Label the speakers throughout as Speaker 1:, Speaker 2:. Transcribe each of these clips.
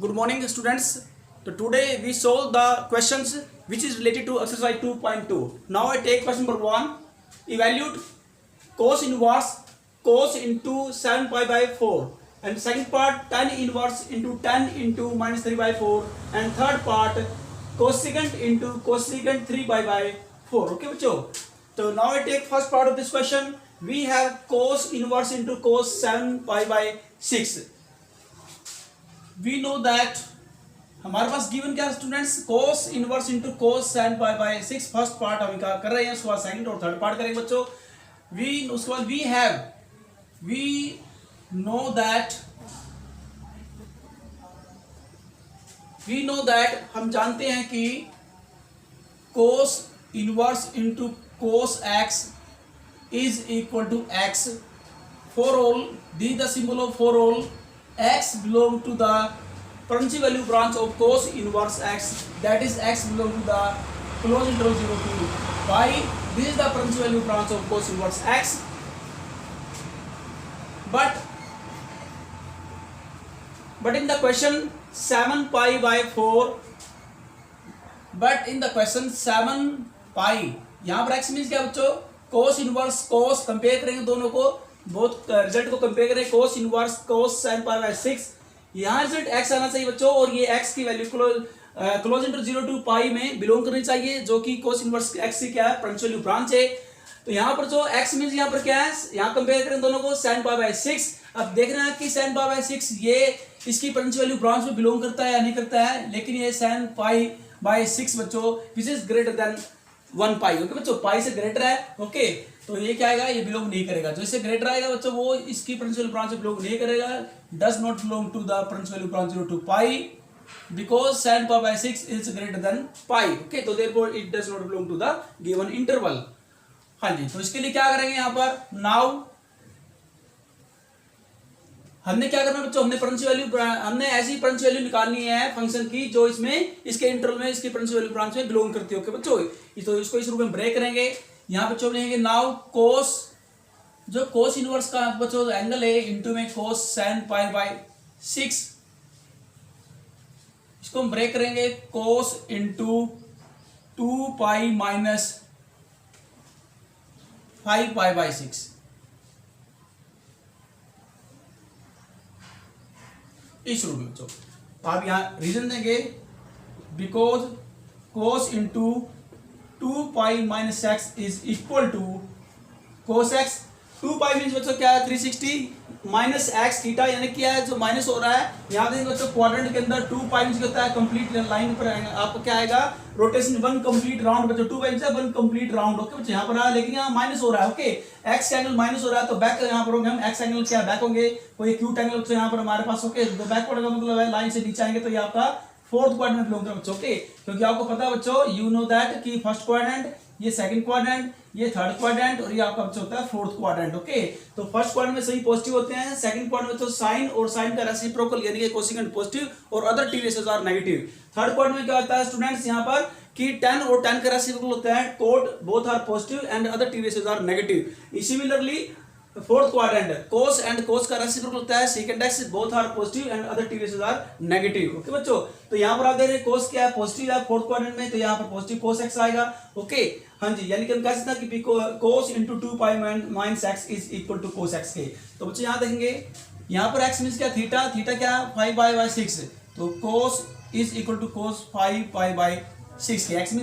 Speaker 1: Good morning, students. So today we solve the questions which is related to exercise 2.2. Now I take question number 1. Evaluate cos inverse cos into 7 pi by 4. And second part tan inverse into 10 into minus 3 by 4. And third part cosecant into cosecant 3 pi by 4. Okay, बच्चों. So now I take first part of this question. We have cos inverse into cos 7 pi by 6. We know that हमारे पास given क्या students cos inverse into cos sin pi by 6 first part हम कर रहे हैं, उसके बाद second और third part करेंगे बच्चों. उसके बाद वी नो दैट हम जानते हैं कि cos inverse into cos x is equal to x for all the the symbol of for all x belong to the Parency value branch of cos inverse x, that is x belong to the closed interval 0 to pi. This is the Parency value branch of cos inverse x. But in the question 7 pi by 4, but in the question 7 pi, यहाँ पर x means क्या बच्चों? cos inverse cos compare करेंगे दोनों को, बहुत result को compare करें. cos inverse cos sin pi by 6, यहाँ रिजल्ट x आना चाहिए बच्चों, और ये x की वैल्यू क्लोज इंटू 0 टू पाई में बिलोंग करनी चाहिए, जो कि cos इनवर्स x की क्या है, पेरेंशियल वैल्यू ब्रांच है. तो यहाँ पर जो x मीन्स यहाँ पर क्या है, यहाँ कंपेयर करें दोनों को sin पाई बाय 6. अब देख रहे हैं कि sin पाई बाय 6 ये इसकी पेरेंशियल वैल्यू ब्रांच में बिलोंग करता है या नहीं करता है, लेकिन ये sin पाई बाय 6 बच्चों which is greater then 1 pi. Okay बच्चों, पाई से ग्रेटर है. ओके, तो ये क्या आएगा, ये बिलोंग नहीं करेगा. जो इससे ग्रेटर आएगा बच्चों वो इसकी पेरेंशियल ब्रांच में बिलोंग नहीं करेगा. Does not belong to the principal branch 0 to pi because sin pi by 6 is greater than pi. Okay, तो therefore it does not belong to the given interval. हाँ जी, तो इसके लिए क्या करेंगे यहाँ पर. नाउ हमने क्या करना बच्चों, हमने ऐसी पेरेंशियल वैल्यू निकालनी है फंक्शन की जो इसमें इसके इंटरवल में इसकी पेरेंशियल वैल्यू ब्रांच में बिलोंग करती है. ओके बच्चों, तो इसको इस रूप में ब्रेक करेंगे. यहाँ बच्चों लिखेंगे नाउ कोस, जो कोस इनवर्स का बच्चों एंगल है इनटू में कोस sin पाई बाय 6, इसको हम ब्रेक करेंगे cos into 2 pi minus 5 pi by 6. इस रूप में बच्चों आप यहाँ रीजन देंगे because cos into 2 pi minus x is equal to cos x. 2 pi means बच्चों क्या है 360 माइनस एक्स थीटा, यानी क्या है जो माइनस हो रहा है. यहाँ देखिए बच्चों क्वाड्रेंट के अंदर 2 पाई मीन्स होता है कंप्लीट लाइन पर आपको क्या आएगा, रोटेशन 1 कंप्लीट राउंड बच्चों. 2 pi means 1 complete round. Okay बच्चों, यहाँ पर आया लेकिन यहाँ माइनस हो रहा है. ओके, एक्स एंगल माइनस हो रहा है तो बैक यहाँ पर होंगे हम, एक्स एंगल क्या बैक होंगे, कोई एक्यूट एंगल तो यहाँ पर हमारे पास. ओके, तो बैकवर्ड का मतलब है लाइन से नीचे आएंगे तो ये आपका फोर्थ क्वाड्रेंट में बिलोंग करता है बच्चों. ओके, क्योंकि आपको पता है बच्चों, यू नो दैट कि फर्स्ट क्वाड्रेंट, ये सेकंड क्वाड्रेंट, ये थर्ड क्वाड्रेंट और ये आपका बच्चा होता है फोर्थ क्वाड्रेंट. ओके, तो फर्स्ट क्वाड्रेंट में सही पॉजिटिव होते हैं, सेकंड क्वाड्रेंट में तो साइन और साइन का रेसिप्रोकल यानी कि कोसेकेंट पॉजिटिव और other T ratios are negative. Third quadrant में क्या होता है स्टूडेंट्स यहाँ पर कि tan और tan का रेसिप्रोकल होता है, cot both are positive and other T ratios are negative. Similarly fourth quadrant cos and cos का रेसिप्रोकल होता है secant x, both are positive and other T ratios are negative. Okay बच्चों, तो यहाँ पर आप देख रहे हैं कोस क्या है, पॉजिटिव है फोर्थ क्वाड्रेंट में, तो यहाँ पर पॉजिटिव कोस एक्स आएगा. ओके, हाँ जी, यानी कि हम कह सकते हैं कि cos into 2 pi minus x is equal to cos x के. तो बच्चों यहाँ देखेंगे, यहाँ पर एक्स मीन्स क्या थीटा, थीटा क्या 5 पाई बाय 6, तो cos is equal to cos 5 pi by 6 के. एक्स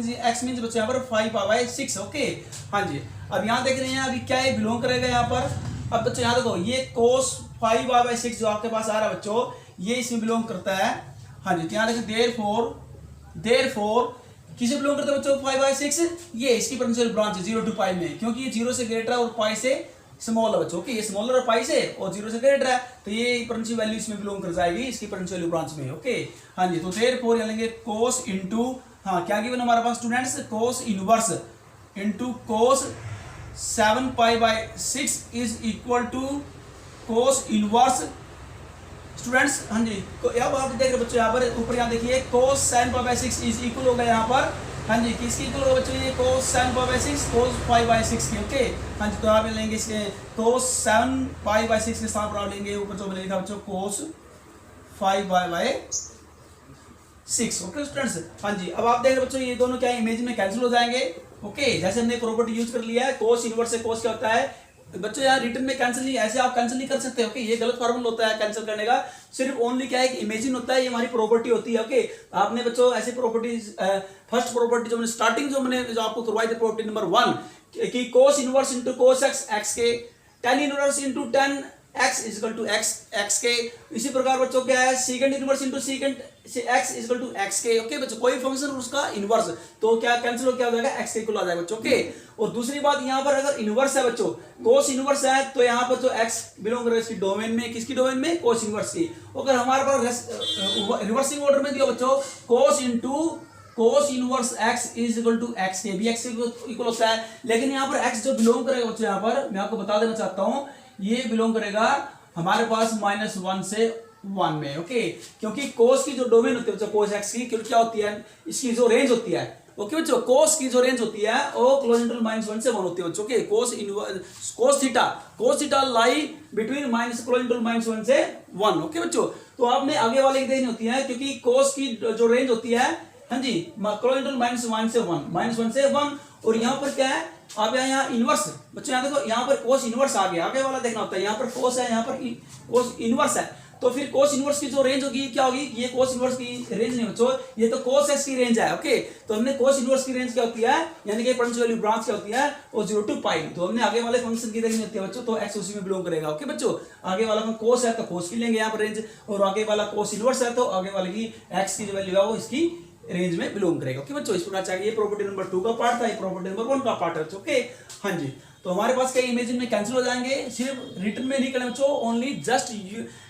Speaker 1: मीन्स बच्चों यहाँ पर 5 पाई बाय 6. ओके, हाँ जी, अब यहाँ देख रहे हैं अभी क्या है बिलोंग करेगा यहाँ पर. अब बच्चों यहाँ देखो ये कोस 5 पाई बाय 6 जो आपके पास आ रहा है बच्चों, ये इसमें बिलोंग करता है. हाँ जी, तो यहाँ देखो देयरफॉर किसे बिलोंग करता है बच्चों 5 बाय 6, ये इसकी पेरेंशियल ब्रांच है 0 टू पाई में, क्योंकि ये 0 से ग्रेटर है और पाई से स्मॉल है बच्चों. ओके, ये स्मॉलर है पाई से और 0 से ग्रेटर है, तो ये पेरेंशियल वैल्यू इसमें बिलोंग कर जाएगी इसकी पेरेंशियल ब्रांच में. ओके, हाँ जी, तो देयरफॉर यहाँ लेंगे कोस इंटू, हाँ क्या गिवन हमारे पास students, cos inverse into cos 7 pi by 6 is equal to cos inverse students. हाँ जी, अब आप देख रहे बच्चों यहाँ पर ऊपर यहाँ देखिए कोस sin pi by 6 is equal होगा यहाँ पर. हाँ जी, किसकी इक्वल होगा बच्चों, ये cos sin pi by 6 cos 5 by 6 की. ओके, हाँ जी, तो आप लेंगे इसके कोस 7 पाई बाय 6 के साथ आप लेंगे ऊपर जो लिखा बच्चों कोस 5 पाई बाय 6। ओके स्टूडेंट्स, हाँ जी। अब आप देख रहे बच्चों ये दोनों क्या इमेज में कैंसिल हो जाएंगे। ओके, जैसे हमने प्रॉपर्टी यूज कर लिया है कोस इनवर्स से कोस क्या होता है बच्चों, यार रिटर्न में कैंसिल नहीं, ऐसे आप कैंसिल नहीं कर सकते। ओके, ये गलत फॉर्मूला होता है कैंसिल करने का। सिर्फ ओनली क्या है कि इमेजिन होता है, ये हमारी प्रॉपर्टी होती है। ओके, आपने बच्चों ऐसी प्रॉपर्टीज फर्स्ट प्रॉपर्टी जो मैंने स्टार्टिंग जो आपको करवाई थी प्रॉपर्टी नंबर 1 कि cos inverse into cos x के tan inverse into tan x is equal to x के। इसी प्रकार बच्चों क्या है secant inverse into secant x is equal to x के। ओके बच्चों, कोई फंक्शन उसका इनवर्स तो क्या कैंसिल हो क्या हो जाएगा x के इक्वल आ जाएगा बच्चों। ओके, और दूसरी बात यहाँ पर अगर इनवर्स है बच्चों, कोस इनवर्स है तो यहाँ पर जो x बिलोंग करेगा इसकी डोमेन में, किसकी डोमेन में, कोस इनवर्स की। अगर हमारे पास रिवर्सिंग ऑर्डर में दिया बच्चों cos into cos inverse x is equal to x के, भी x इक्वल होता है, लेकिन यहाँ पर x जो बिलोंग करेगा बच्चों, यहाँ पर मैं आपको बता देना चाहता हूँ ये बिलोंग करेगा हमारे पास -1 से 1 में। ओके, क्योंकि कोस की जो डोमेन होती है बच्चों कोस एक्स की क्या होती है, इसकी जो रेंज होती है। ओके बच्चों, कोस की जो रेंज होती है वो क्लोज इंटरवल -1 से 1 होती है बच्चों। Okay, cos theta lie between close interval -1 से 1। ओके बच्चों, तो आपने आगे वाले की देखनी होती है क्योंकि कोस की जो रेंज होती है, हाँ जी, क्लोज इंटरवल -1 से 1। और यहाँ पर क्या है, आप यहाँ इनवर्स बच्चों, यहाँ देखो यहाँ पर कोस इनवर्स आ गया, आगे वाला देखना होता है। यहाँ पर कोस है, यहाँ पर कोस इनवर्स है, तो फिर कोस इनवर्स की जो रेंज होगी क्या होगी, ये कोस इनवर्स की रेंज नहीं बच्चों, ये तो कोस एक्स की रेंज है। ओके, तो हमने कोस इनवर्स की रेंज क्या होती है, यानी कि प्रिंसिपल वैल्यू ब्रांच क्या होती है वो 0 टू पाई। तो हमने आगे वाले फंक्शन की देखनी होती है बच्चों, तो एक्स उसी में बिलोंग करेगा। ओके बच्चों, आगे वाला कोस है तो कोस की लेंगे यहाँ पर रेंज, और आगे वाला कोस इनवर्स है तो आगे वाले की एक्स की जो वैल्यू है वो इसकी रेंज में बिलोंग करेगा। ओके बच्चों, इस प्रकार चाहिए। ये प्रॉपर्टी नंबर 2 का पार्ट था, ये प्रॉपर्टी नंबर 1 का पार्ट है। ओके, हाँ जी, तो हमारे पास कई इमेजिन में कैंसिल हो जाएंगे, सिर्फ रिटर्न में नहीं करना बच्चों, only just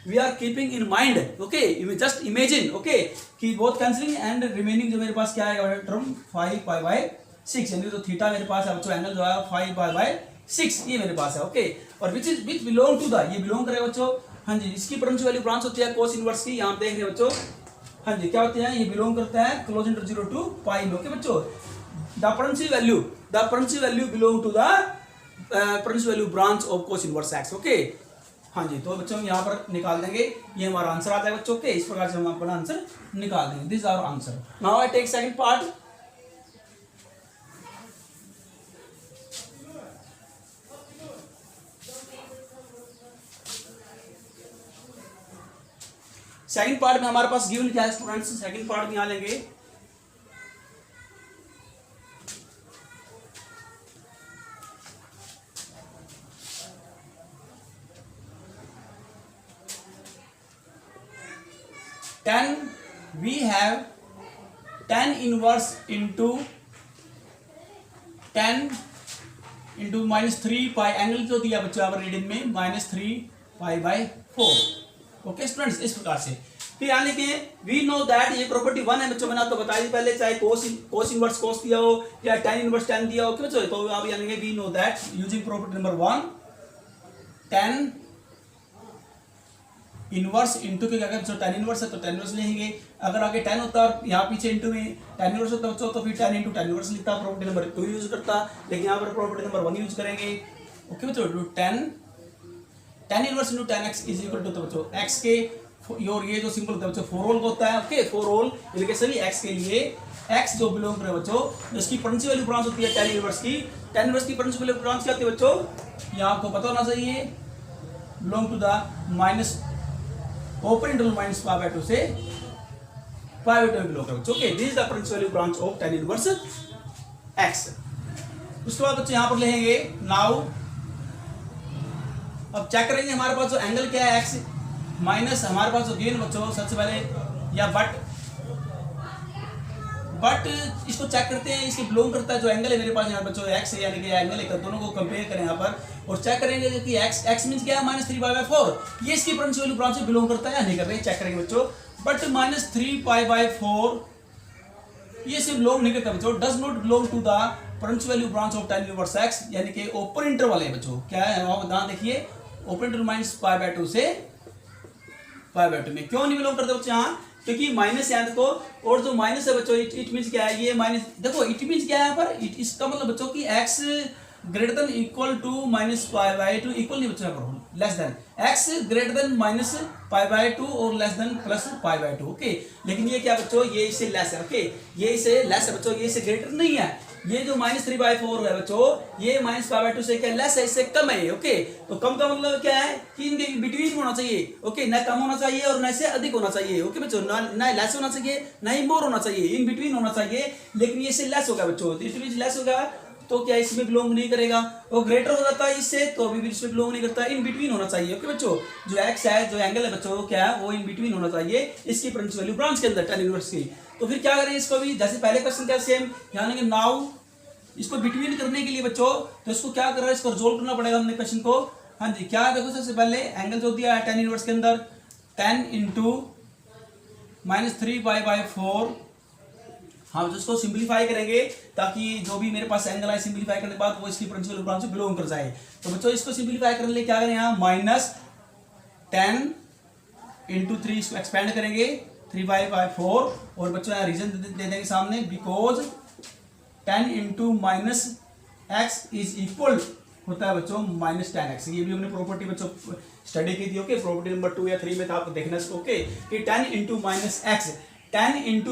Speaker 1: we are keeping in mind. Okay, just imagine okay कि बोथ कैंसिलिंग एंड रिमेनिंग जो मेरे पास क्या है टर्म 5π/6, यानी जो थीटा मेरे पास है बच्चों एंगल जो है 5π/6 ये मेरे पास है। ओके, और विच बिलोंग टू द, ये बिलोंग करेगा बच्चों, हाँ जी, इसकी प्रिंसिपल वैल्यू ब्रांच होती है कोस इनवर्स की, यहाँ देख रहे हैं बच्चों, हाँ जी, क्या होते हैं, ये बिलोंग करता है क्लोज इंटर 0 टू पाई में। ओके बच्चों, the principal value belong to the principal value branch of cos inverse x. Okay, हाँ जी, तो बच्चों यहाँ पर निकाल देंगे, ये हमारा आंसर आता है बच्चों। के इस प्रकार से हम अपना आंसर निकाल देंगे, this our answer. Now I take second part. Second part में हमारे पास गिवन क्या है स्टूडेंट्स, सेकंड पार्ट में यहाँ लेंगे we have tan inverse into -3 pi, angle जो दिया बच्चों यहाँ पर रीडिंग में -3π/4। ओके स्टूडेंट्स, इस प्रकार से फिर यहाँ लिखे वी नो दैट, ये प्रॉपर्टी 1 है बच्चों, मैंने आपको बताई थी पहले, चाहे कोस इनवर्स कोस दिया हो या tan इनवर्स tan दिया हो। बच्चों तो आप यहाँ लिखे we know that using property number 1 tan inverse into के अगर जो tan इनवर्स है तो tan इनवर्स लेंगे, अगर आगे tan होता है यहाँ पीछे इंटू में tan इनवर्स होता बच्चों तो फिर tan इंटू tan इनवर्स लिखता, प्रॉपर्टी नंबर 2 यूज करता, लेकिन यहाँ पर प्रॉपर्टी नंबर 1 यूज करेंगे। ओके बच्चों, tan inverse into tan x is equal to, तो बच्चों x के और ये जो सिंपल होता है बच्चों 4 होल होता है। ओके, 4 होल इनके सभी x के लिए x जो बिलोंग करे बच्चों, इसकी प्रिंसिपल वैल्यू ब्रांच होती है tan इनवर्स की प्रिंसिपल वैल्यू ब्रांच क्या होती है बच्चों, यहाँ आपको पता होना चाहिए, belong to the minus open interval -π/2 से π/2 बिलोंग करे बच्चों। Okay, this is the principal value branch of tan inverse x। उसके बाद बच्चों यहाँ पर लेंगे नाउ, अब चेक करेंगे हमारे पास जो एंगल क्या है x माइनस हमारे पास जो गेन बच्चों सबसे पहले या बट इसको चेक करते हैं, इसके बिलोंग करता है जो एंगल है मेरे पास यहाँ बच्चों x है, यानी कि एंगल है, दोनों को कंपेयर करें यहाँ पर और चेक करेंगे कि x मींस क्या है -3π/4, ये इसकी प्रिंसिपल वैल्यू ब्रांच से बिलोंग करता है या नहीं कर रहे, चेक करेंगे बच्चों। बट -3π/4 ये सिर्फ बिलोंग नहीं करता बच्चों, does not belong to the principal value branch of tan inverse x, यानी कि ओपन इंटरवल है बच्चों, क्या है वहां बता देखिए, ओपन इंटरवल -π/2 से π/2 में क्यों नहीं बिलोंग करते बच्चों यहाँ, क्योंकि माइनस यहाँ देखो, और जो माइनस है बच्चों इट मींस क्या है, ये माइनस देखो इट मींस क्या है यहाँ पर, इसका मतलब बच्चों की x greater than equal to -π/2 equal नहीं बच्चों यहाँ पर less than x greater than minus pi by 2 और less than plus pi by 2। Okay, लेकिन ये क्या बच्चों, ये इससे लेस है। ओके, ये इससे लेस है बच्चों, ये इससे ग्रेटर नहीं है। ये जो -3/4 है बच्चों, ये -π/2 से क्या लेस है, इससे कम है। ओके, तो कम का मतलब क्या है कि इनके बिटवीन होना चाहिए। ओके, ना कम होना चाहिए और ना इससे अधिक होना चाहिए। ओके बच्चों, ना लेस होना चाहिए ना ही मोर होना चाहिए, इन बिटवीन होना चाहिए। लेकिन ये इससे लेस होगा बच्चों, इसमें लेस होगा तो क्या इसमें बिलोंग नहीं करेगा। और ग्रेटर हो जाता है इससे तो अभी भी इसमें बिलोंग नहीं करता, इन बिटवीन होना चाहिए। ओके बच्चों, जो एक्स है, जो एंगल है बच्चों, वो क्या है, वो इन बिटवीन होना चाहिए इसकी प्रिंसिपल वैल्यू ब्रांच के अंदर tan इनवर्स की। तो फिर क्या करें इसको भी, जैसे पहले क्वेश्चन का सेम यानी कि नाउ इसको बिटवीन करने के लिए बच्चों, तो इसको क्या कर रहा है, इसको रिजोल्व करना पड़ेगा हमने क्वेश्चन को। हाँ जी, क्या देखो सबसे पहले एंगल जो दिया है tan इनवर्स के अंदर, 10 इंटू -3π/4। हाँ, तो इसको सिंपलीफाई करेंगे ताकि जो भी मेरे पास एंगल है सिंपलीफाई करने के बाद वो इसकी प्रिंसिपल ब्रांच से बिलोंग कर जाए। तो बच्चों इसको सिंपलीफाई करने के लिए क्या करें, यहाँ -10 इंटू 3 इसको एक्सपेंड करेंगे 3π/4 और बच्चों यहाँ रीजन दे देंगे सामने, because 10 into -x is equal होता है बच्चों -10x। ये भी हमने प्रॉपर्टी बच्चों स्टडी की थी। ओके, प्रॉपर्टी नंबर 2 या 3 में था, आपको देखना इसको। ओके, कि 10 into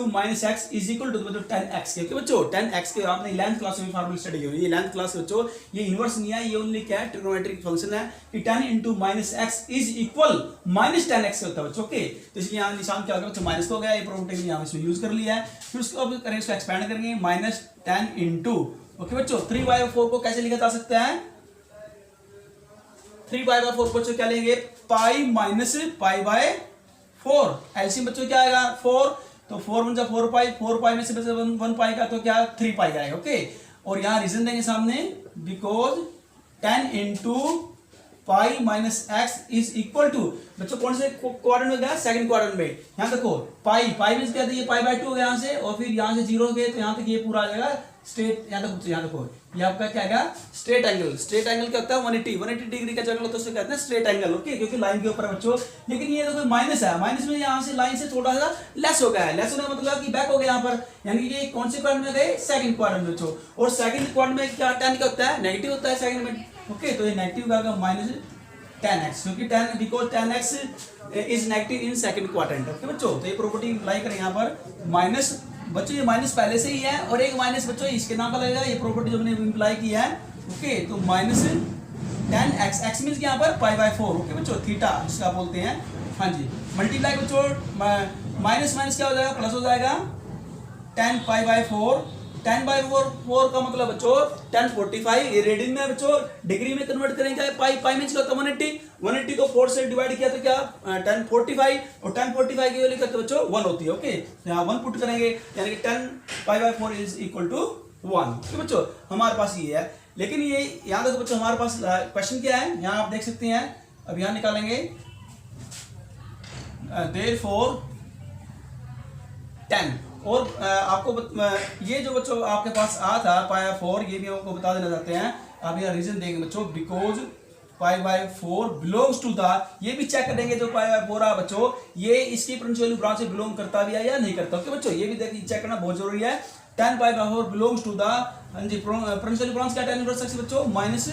Speaker 1: -x is equal to बच्चों 10x के। बच्चों 10x के आपने 11th क्लास में फार्मूला स्टडी की हुई है। 11th क्लास बच्चों, ये इनवर्स नहीं है, ये ओनली क्या है, ट्रिग्नोमेट्रिक फंक्शन है कि 10 into -x is equal -10x होता है बच्चों। ओके, तो इसलिए यहाँ निशान क्या होगा बच्चों, माइनस हो गया, ये प्रॉपर्टी यहाँ इसमें यूज कर लिया है। फिर उसको अब करेंगे, इसको एक्सपेंड करेंगे -10 इंटू, ओके बच्चों, 3/4 को कैसे लिखा जा सकता है, 3/4 बच्चों क्या लेंगे, पाई माइनस π/4। एलसीएम बच्चों क्या आएगा 4, तो 4 × 4 पाई, 4 पाई में से बचे 1 पाई का, तो क्या 3 पाई आएगा। ओके, और यहाँ रीजन देंगे सामने, because 10 into pi minus x is equal to, बच्चों कौन से क्वाड्रेंट में गया, सेकंड क्वाड्रेंट में। यहाँ देखो पाई में क्या ये π/2 हो गया यहाँ से, और फिर यहाँ से 0 गए तो यहाँ तक ये पूरा आ जाएगा स्ट्रेट। यहाँ देखो ये आपका क्या आएगा, स्ट्रेट एंगल। स्ट्रेट एंगल क्या होता है, 180 डिग्री का एंगल होता है, उसको कहते हैं स्ट्रेट एंगल। ओके, क्योंकि लाइन के ऊपर है बच्चों। लेकिन ये देखो माइनस है, माइनस में यहाँ से लाइन से थोड़ा सा लेस हो गया है। लेस होने का मतलब कि बैक हो गया यहाँ पर, यानी कि ये कौन से क्वाड्रेंट में गए, सेकंड क्वाड्रेंट में बच्चों। और सेकंड क्वाड्रेंट में क्या tan क्या होता है, नेगेटिव होता है सेकंड में। ओके, तो ये नेगेटिव का -10x, क्योंकि 10 because 10x is negative in second quadrant. Okay बच्चों, तो ये प्रॉपर्टी अप्लाई करें यहाँ पर माइनस, बच्चों ये माइनस पहले से ही है और एक माइनस बच्चों इसके नाम पर लगेगा, ये प्रॉपर्टी जो हमने अप्लाई की है। ओके, तो -10x, x मींस यहाँ पर π/4। ओके बच्चों, थीटा जिसका बोलते हैं। हाँ जी, मल्टीप्लाई बच्चों माइनस क्या हो जाएगा, प्लस हो जाएगा 10 π/4। 10/4 का मतलब बच्चों 1045, ये रेडियन में बच्चों, डिग्री में कन्वर्ट करेंगे। पाई में क्या होता है 180 को 4 से डिवाइड किया तो क्या 1045, और 1045 की वैल्यू क्या बच्चों 1 होती है। ओके, यहाँ 1 पुट करेंगे, यानी कि 10 π/4 इज इक्वल टू 1। तो बच्चों हमारे पास ये है। लेकिन ये यहाँ देखो बच्चों, हमारे पास क्वेश्चन क्या है, यहाँ आप देख सकते हैं। अब यहाँ निकालेंगे देयरफॉर 10, और आपको ये जो बच्चों आपके पास आ था π/4, ये भी आपको बता देना चाहते हैं। आप यहाँ रीजन देंगे बच्चों, बिकॉज π/4 बिलोंग्स टू द, ये भी चेक करेंगे जो π/4 है बच्चों, ये इसकी प्रिंसिपल वैल्यू ब्रांच से बिलोंग करता भी है या नहीं करता। ओके बच्चों, ये भी देखिए चेक करना बहुत जरूरी है। 10 π/4 belongs to the, principal value branch क्या 10 इनवर्स x बच्चों, माइनस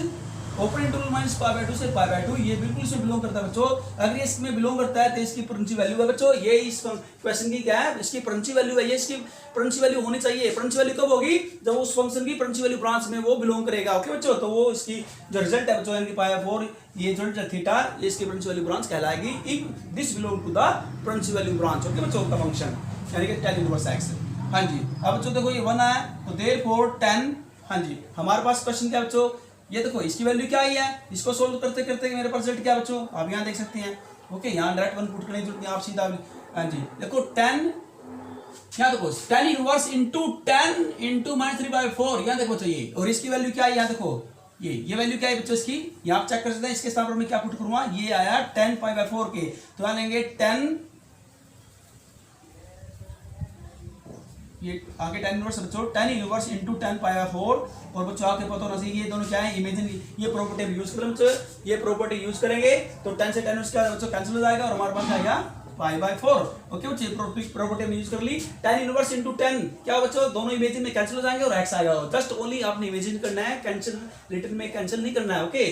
Speaker 1: ओपन इंटरवल -π/2 से π/2, ये बिल्कुल इसमें बिलोंग करता है बच्चों। अगर ये इसमें बिलोंग करता है तो इसकी प्रिंसिपल वैल्यू है बच्चों, ये इस क्वेश्चन की क्या है, इसकी प्रिंसिपल वैल्यू है, ये इसकी प्रिंसिपल वैल्यू होनी चाहिए। प्रिंसिपल वैल्यू कब होगी, जब उस फंक्शन की प्रिंसिपल वैल्यू ब्रांच में वो बिलोंग करेगा। ओके बच्चों, तो वो इसकी जो रिजल्ट है बच्चों, यानी कि π/4, ये जो थीटा, ये इसकी प्रिंसिपल वैल्यू ब्रांच कहलाएगी if this belong to the principal value branch. Okay बच्चों, का फंक्शन यानी कि tan इनवर्स x। हाँ जी, अब बच्चों देखो ये 1 आया, तो देयरफॉर 10। हाँ जी, हमारे पास क्वेश्चन क्या बच्चों, ये देखो इसकी वैल्यू क्या आई है, इसको सोल्व करते करते मेरे पास रिजल्ट क्या बच्चों, आप यहाँ देख सकते हैं। ओके, यहाँ डायरेक्ट 1 पुट करने की जरूरत नहीं, आप सीधा। हाँ जी, देखो 10, यहाँ देखो tan इनवर्स इंटू 10 इंटू -3/4, यहाँ देखो चाहिए। और इसकी वैल्यू क्या है, यहाँ देखो ये वैल्यू क्या है बच्चों इसकी, यहाँ आप चेक कर सकते हैं। इसके स्थान पर मैं क्या पुट करूंगा, ये आया 10 π/4 के, तो यहाँ लेंगे 10, ये आगे tan इनवर्स बच्चों, tan इनवर्स इंटू 10 π/4। और बच्चों आपके पता होना चाहिए ये दोनों क्या है, इमेजिन, ये प्रॉपर्टी यूज करें बच्चों, ये प्रॉपर्टी यूज करेंगे तो 10 से tan इनवर्स क्या बच्चों कैंसिल हो जाएगा, और हमारे पास आएगा पाई बाय 4। ओके बच्चों, प्रॉपर्टी हमने यूज कर ली। tan इनवर्स इंटू 10 क्या बच्चों, दोनों इमेजिन में कैंसिल हो जाएंगे और x आएगा। जस्ट ओनली आपने इमेजिन करना है, कैंसिल रिटर्न में कैंसिल नहीं करना है। ओके,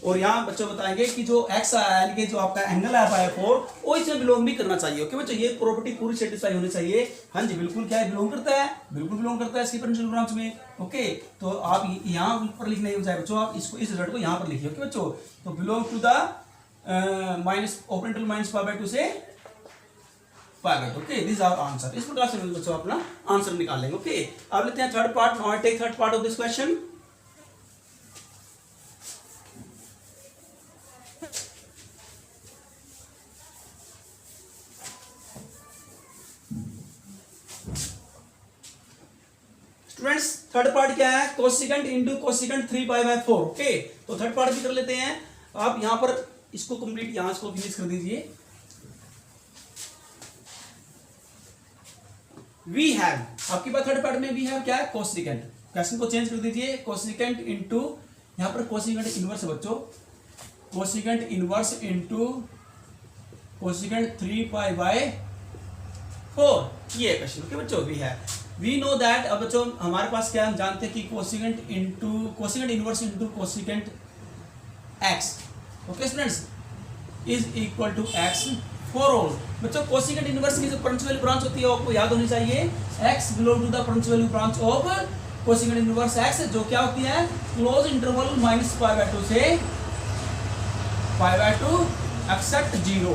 Speaker 1: और यहाँ बच्चों बताएंगे कि जो x आया यानी कि जो आपका एंगल आया पाई 4 वो इसमें बिलोंग भी करना चाहिए। ओके बच्चों, ये प्रॉपर्टी पूरी सेटिस्फाई होनी चाहिए। हाँ जी, बिल्कुल क्या है, बिलोंग करता है, बिल्कुल बिलोंग करता है इसकी प्रिंसिपल ब्रांच में। ओके, तो आप यहाँ पर लिखने हो जाए बच्चों, आप इसको इस रिजल्ट को यहाँ पर लिखिए। ओके बच्चों, तो belong to the minus open to minus pi by 2 से pi by 2। Okay, this our answer. इस प्रकार से बच्चों अपना आंसर निकाल लेंगे। ओके, अब लेते हैं third part. Now I take third part of this question. Students, third part क्या है, cosecant into cosecant 3 pi by 4। Okay, तो थर्ड पार्ट भी कर लेते हैं। आप यहां पर इसको कंप्लीट यहां इसको फिनिश कर दीजिए। वी हैव, आपके पास थर्ड पार्ट में वी हैव क्या है, कोसिकेंट। क्वेश्चन को चेंज कर दीजिए, कोसिकेंट इंटू यहां पर कोसिकेंट इनवर्स बच्चों, cosecant inverse into cosecant 3 pi by 4, ये क्वेश्चन। ओके बच्चों, we have, we know that. अब बच्चों हमारे पास क्या, हम जानते हैं कि cosecant into cosecant inverse into cosecant x, okay students, is equal to x for all. बच्चों कोसिकेंट इनवर्स की जो प्रिंसिपल ब्रांच होती है वो आपको याद होनी चाहिए, x belong to the principal branch of cosecant inverse x, जो क्या होती है, close interval minus pi by 2 से pi by 2 except 0।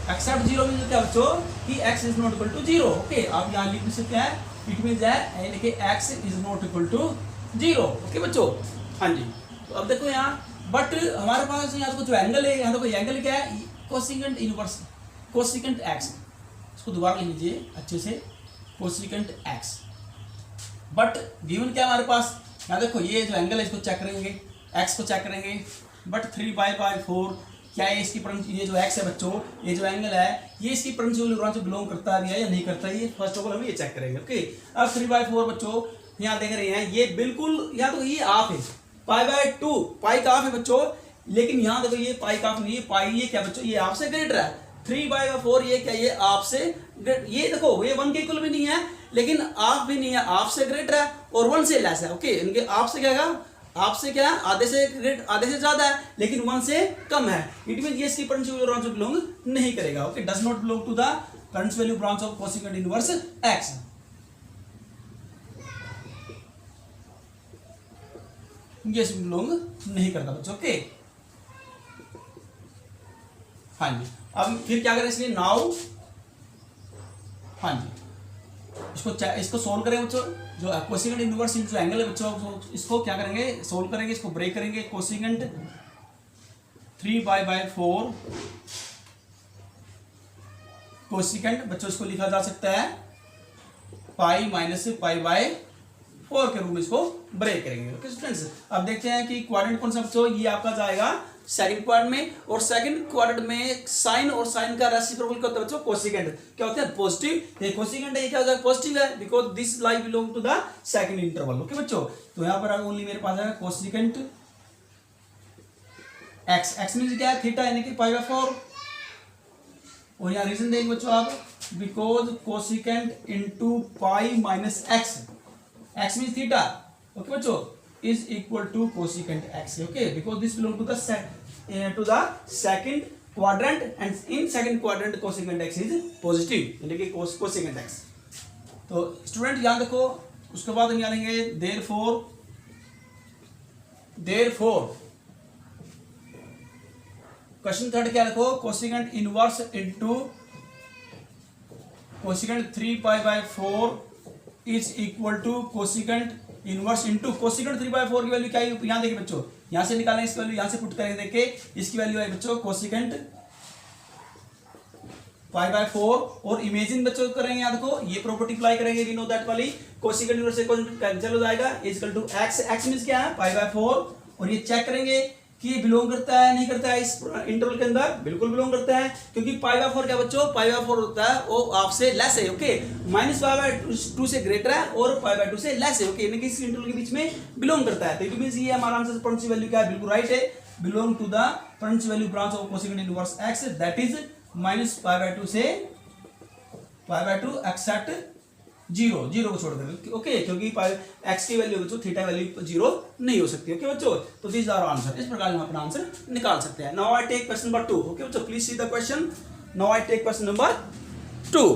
Speaker 1: Except 0 mean क्या बच्चों कि x is not equal to 0। Okay, आप यहाँ लिख सकते हैं, इट मींस दैट यानी कि x is not equal to 0। Okay बच्चों, हाँ जी। तो अब देखो यहाँ, बट हमारे पास यहाँ देखो जो एंगल है, यहाँ देखो एंगल क्या है, कोसिकेंट इनवर्स कोसिकेंट x। इसको दोबारा लिख लीजिए अच्छे से, कोसिकेंट x। बट गिवन क्या हमारे पास, यहाँ देखो ये जो एंगल है इसको चेक करेंगे, x को चेक करेंगे, बट 3 पाई बाय 4 क्या है इसकी ये जो x है बच्चों, ये जो एंगल है ये इसकी प्रिंसिपल ब्रांच से बिलोंग करता है या नहीं करता है, ये फर्स्ट ऑफ ऑल हम ये चेक करेंगे। ओके, अब 3 बाय 4 बच्चों यहाँ देख रहे हैं, ये बिल्कुल यहाँ तो ये हाफ है, पाई बाय 2 पाई का हाफ है बच्चों, लेकिन यहाँ देखो ये पाई का हाफ नहीं है, पाई ये क्या बच्चों, ये हाफ से ग्रेटर है। 3 बाय 4 ये क्या, ये हाफ से, ये देखो ये 1 के इक्वल भी नहीं है, लेकिन हाफ भी नहीं है, हाफ से ग्रेटर है और 1 से लेस है। ओके, इनके हाफ से क्या है, आपसे क्या है, आधे से ग्रेट, आधे से ज्यादा है, लेकिन 1 से कम है। इट मीन ये इसकी प्रिंसिपल ब्रांच में बिलोंग नहीं करेगा। Okay, does not belong to the principal branch of cosecant inverse x. ये बिलोंग नहीं करता बच्चों। ओके, हाँ जी। अब फिर क्या करें इसलिए, नाउ, हाँ जी, इसको सोल्व करें बच्चों, जो कोसिकेंट इनवर्स जो एंगल है बच्चों, इसको क्या करेंगे, सोल्व करेंगे, इसको ब्रेक करेंगे। कोसिकेंट 3 पाई बाय 4 कोसिकेंट बच्चों इसको लिखा जा सकता है पाई माइनस पाई बाय 4 के रूप में इसको ब्रेक करेंगे। ओके स्टूडेंट्स, अब देखते हैं कि क्वाड्रेंट कौन सा बच्चों, ये आपका जाएगा सेकंड क्वाड्रेंट में, और सेकंड क्वाड्रेंट में साइन और साइन का रेसिप्रोकल क्या होता है बच्चों, कोसिकेंट क्या होता है, पॉजिटिव। ये कोसिकेंट है, ये क्या होता है, पॉजिटिव है, because this lie belong to the second interval. Okay बच्चों, तो यहां पर ओनली मेरे पास है कोसिकेंट एक्स, एक्स मींस क्या है, थीटा यानी कि पाई बाय 4, और यहां रीजन देंगे बच्चों आप, because cosecant into pi minus x, x means theta. Okay बच्चों, is equal to cosecant x. Okay, because this belong to the second quadrant, and in second quadrant cosecant x is positive, यानी कि cosecant x। तो student यहाँ देखो, उसके बाद हम यहाँ लेंगे therefore क्वेश्चन थर्ड क्या लिखो, cosecant inverse into cosecant 3 pi by 4 is equal to cosecant inverse into cosecant 3 by 4 की वैल्यू क्या है, यहाँ देखिए बच्चों, यहाँ से निकालें इसकी वैल्यू, यहाँ से पुट करेंगे, देखिए इसकी वैल्यू है बच्चों कोसिकेंट पाई बाय 4, और इमेजिन बच्चों करेंगे, यहाँ देखो ये प्रॉपर्टी अप्लाई करेंगे, वी नो दैट वाली, कोसिकेंट इनवर्स से कैंसिल हो जाएगा, is equal to x, x means क्या है, पाई बाय 4, और ये चेक करेंगे कि बिलोंग करता है नहीं करता है इस इंटरवल के अंदर, बिल्कुल बिलोंग करता है, क्योंकि पाई बाय 4 क्या बच्चों, पाई बाय 4 होता है वो हाफ से लेस है। ओके, माइनस पाई बाय 2 से ग्रेटर है और पाई बाय 2 से लेस है। ओके, यानी कि इस इंटरवल के बीच में बिलोंग करता है। तो इट मींस ये हमारा आंसर प्रिंसिपल वैल्यू क्या है, बिल्कुल राइट है, belong to the principal value branch of cosecant inverse x, that is minus pi by 2 से pi by 2 except zero, zero को छोड़कर, ओके, क्योंकि एक्स की वैल्यू बच्चों थीटा वैल्यू जीरो नहीं हो सकती, ओके बच्चों। तो दिस आर आंसर, इस प्रकार हम अपना आंसर निकाल सकते हैं। Now I take question number 2, okay बच्चों, please see the question. Now I take question number 2।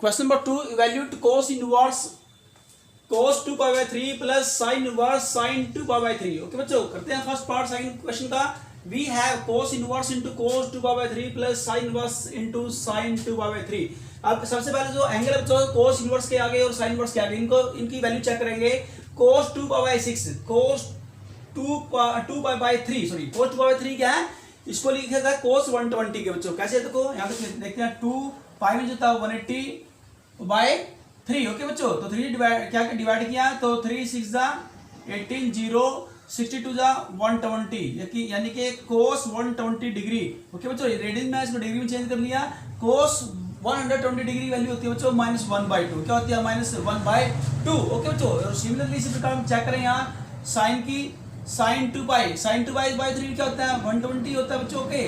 Speaker 1: Question number 2, evaluate cos inverse cos 2 pi by 3 plus sin inverse sin 2 pi by 3, okay बच्चों। करते हैं first part second question का। We have cos inverse into cos 2 pi by 3 plus sin inverse into sin 2 pi by 3। अब सबसे पहले जो angle बच्चों cos inverse के आगे और sin इनवर्स के आगे, इनको इनकी वैल्यू चेक करेंगे। cos 2 pi by 6 cos 2 pi by 3 sorry cos 2 pi by 3 क्या है, इसको लिखा था cos 120 के बच्चों। कैसे देखो यहाँ पे देखते हैं, 2 पाई में जो था 180 बाय 3, ओके बच्चों। तो 3 डिवाइड क्या डिवाइड किया, तो 3 6 जा 18 0 62 जा 120, यानी कि cos 120 डिग्री, ओके बच्चों। रेडियन में इसको डिग्री में चेंज कर लिया। cos 120 डिग्री वैल्यू होती है बच्चों -1/2, क्या होती है -1/2, ओके बच्चों। और सिमिलरली इसी प्रकार हम चेक करें यहाँ साइन की, sin 2 पाई बाय 3 क्या होता है 120 होता है बच्चों, ओके।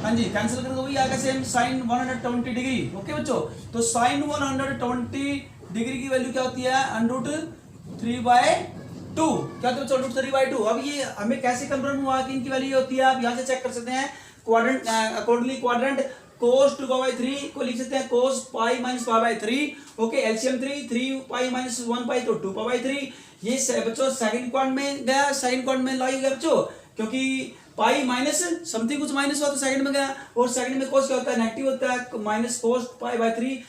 Speaker 1: हाँ जी, कैंसिल करके वही आएगा सेम sin 120 डिग्री, ओके बच्चों। तो sin 120 डिग्री की वैल्यू क्या होती है √3/2, क्या होता है बच्चों √3/2। अब ये हमें कैसे कंफर्म हुआ कि इनकी वैल्यू होती है, आप यहाँ से चेक कर सकते हैं। Quadrant accordingly quadrant cos 2 pi by 3 को लिख सकते हैं cos pi minus pi by 3, okay. LCM 3 pi minus 1 पाई तो 2 पाई बाय 3। ये बच्चों सेकंड क्वाड्रेंट में गया, सेकंड क्वाड्रेंट में लाई गया बच्चों, क्योंकि पाई माइनस समथिंग कुछ माइनस हुआ तो सेकंड में गया। और सेकंड में cos क्या होता है, नेगेटिव होता है, minus cos pi by 3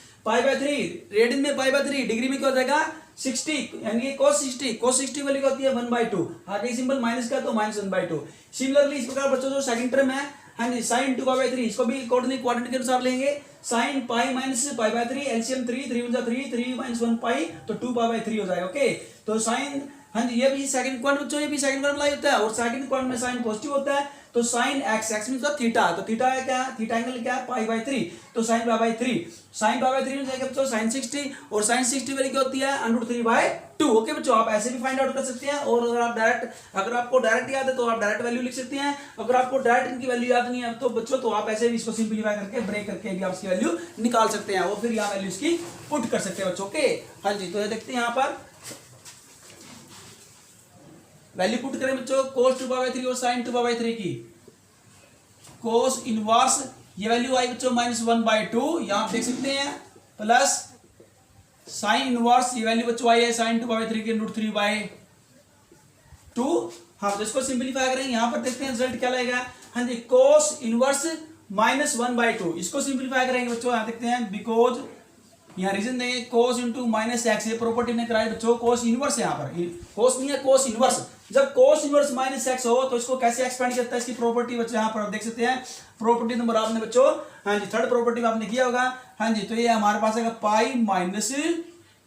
Speaker 1: radian में पाई बाय 3 डिग्री में क्या हो जाएगा 60, यानी cos 60 वाली क्या होती है 1/2, आगे सिंबल माइनस का तो -1/2। सिमिलरली इस प्रकार बच्चों जो सेकंड टर्म है, हाँ जी, sin 2 पाई बाय 3 इसको भी अकॉर्डिंगली क्वाड्रेंट के अनुसार लेंगे। sin pi minus pi by 3 LCM 3 minus 1 पाई तो 2 पाई बाय 3 हो जाएगा, ओके। तो sin, हाँ जी, ये भी सेकंड क्वाड्रेंट बच्चों, ये भी सेकंड क्वाड्रेंट लाई होता है, और सेकंड क्वाड्रेंट में sin पॉजिटिव होता है। तो sin x मींस थीटा, तो थीटा है क्या, थीटा एंगल क्या है पाई बाय 3, तो sin पाई बाय 3 में जाएगा बच्चों sin 60, और sin 60 वाली क्या होती है √3/2, ओके बच्चों। आप ऐसे भी फाइंड आउट कर सकते हैं, और अगर आपको डायरेक्ट याद है तो आप डायरेक्ट वैल्यू लिख सकते हैं। अगर आपको डायरेक्ट इनकी वैल्यू याद नहीं है तो बच्चों, तो आप ऐसे भी इसको सिंपलीफाई करके ब्रेक करके भी आप इसकी वैल्यू निकाल सकते हैं, और फिर यहाँ वैल्यू इसकी पुट कर सकते हैं बच्चों, ओके। हाँ जी, तो ये देखते हैं यहाँ पर वैल्यू पुट करें बच्चों cos 2 पाई बाय 3 और sin 2 पाई बाय 3 की। cos इनवर्स ये वैल्यू आई बच्चों -1/2, यहाँ आप देख सकते हैं, प्लस sin इनवर्स ये वैल्यू बच्चों आई है sin 2 पाई बाय 3 के √3/2। हाँ, तो इसको सिंपलीफाई करेंगे, यहाँ पर देखते हैं रिजल्ट क्या लगेगा। हाँ जी, cos इनवर्स -1/2, इसको सिंपलीफाई करेंगे बच्चों, यहाँ देखते हैं, बिकॉज यहाँ रीजन देंगे cos इंटू -x, ये प्रॉपर्टी ने कराई बच्चों, cos इनवर्स है यहाँ पर, cos नहीं है cos इनवर्स। जब cos इनवर्स -x हो तो इसको कैसे एक्सपेंड करता है, इसकी प्रॉपर्टी बच्चों यहाँ पर देख सकते हैं, प्रॉपर्टी नंबर आपने बच्चों, हाँ जी, थर्ड प्रॉपर्टी में आपने किया होगा। हाँ जी, तो ये हमारे पास है pi minus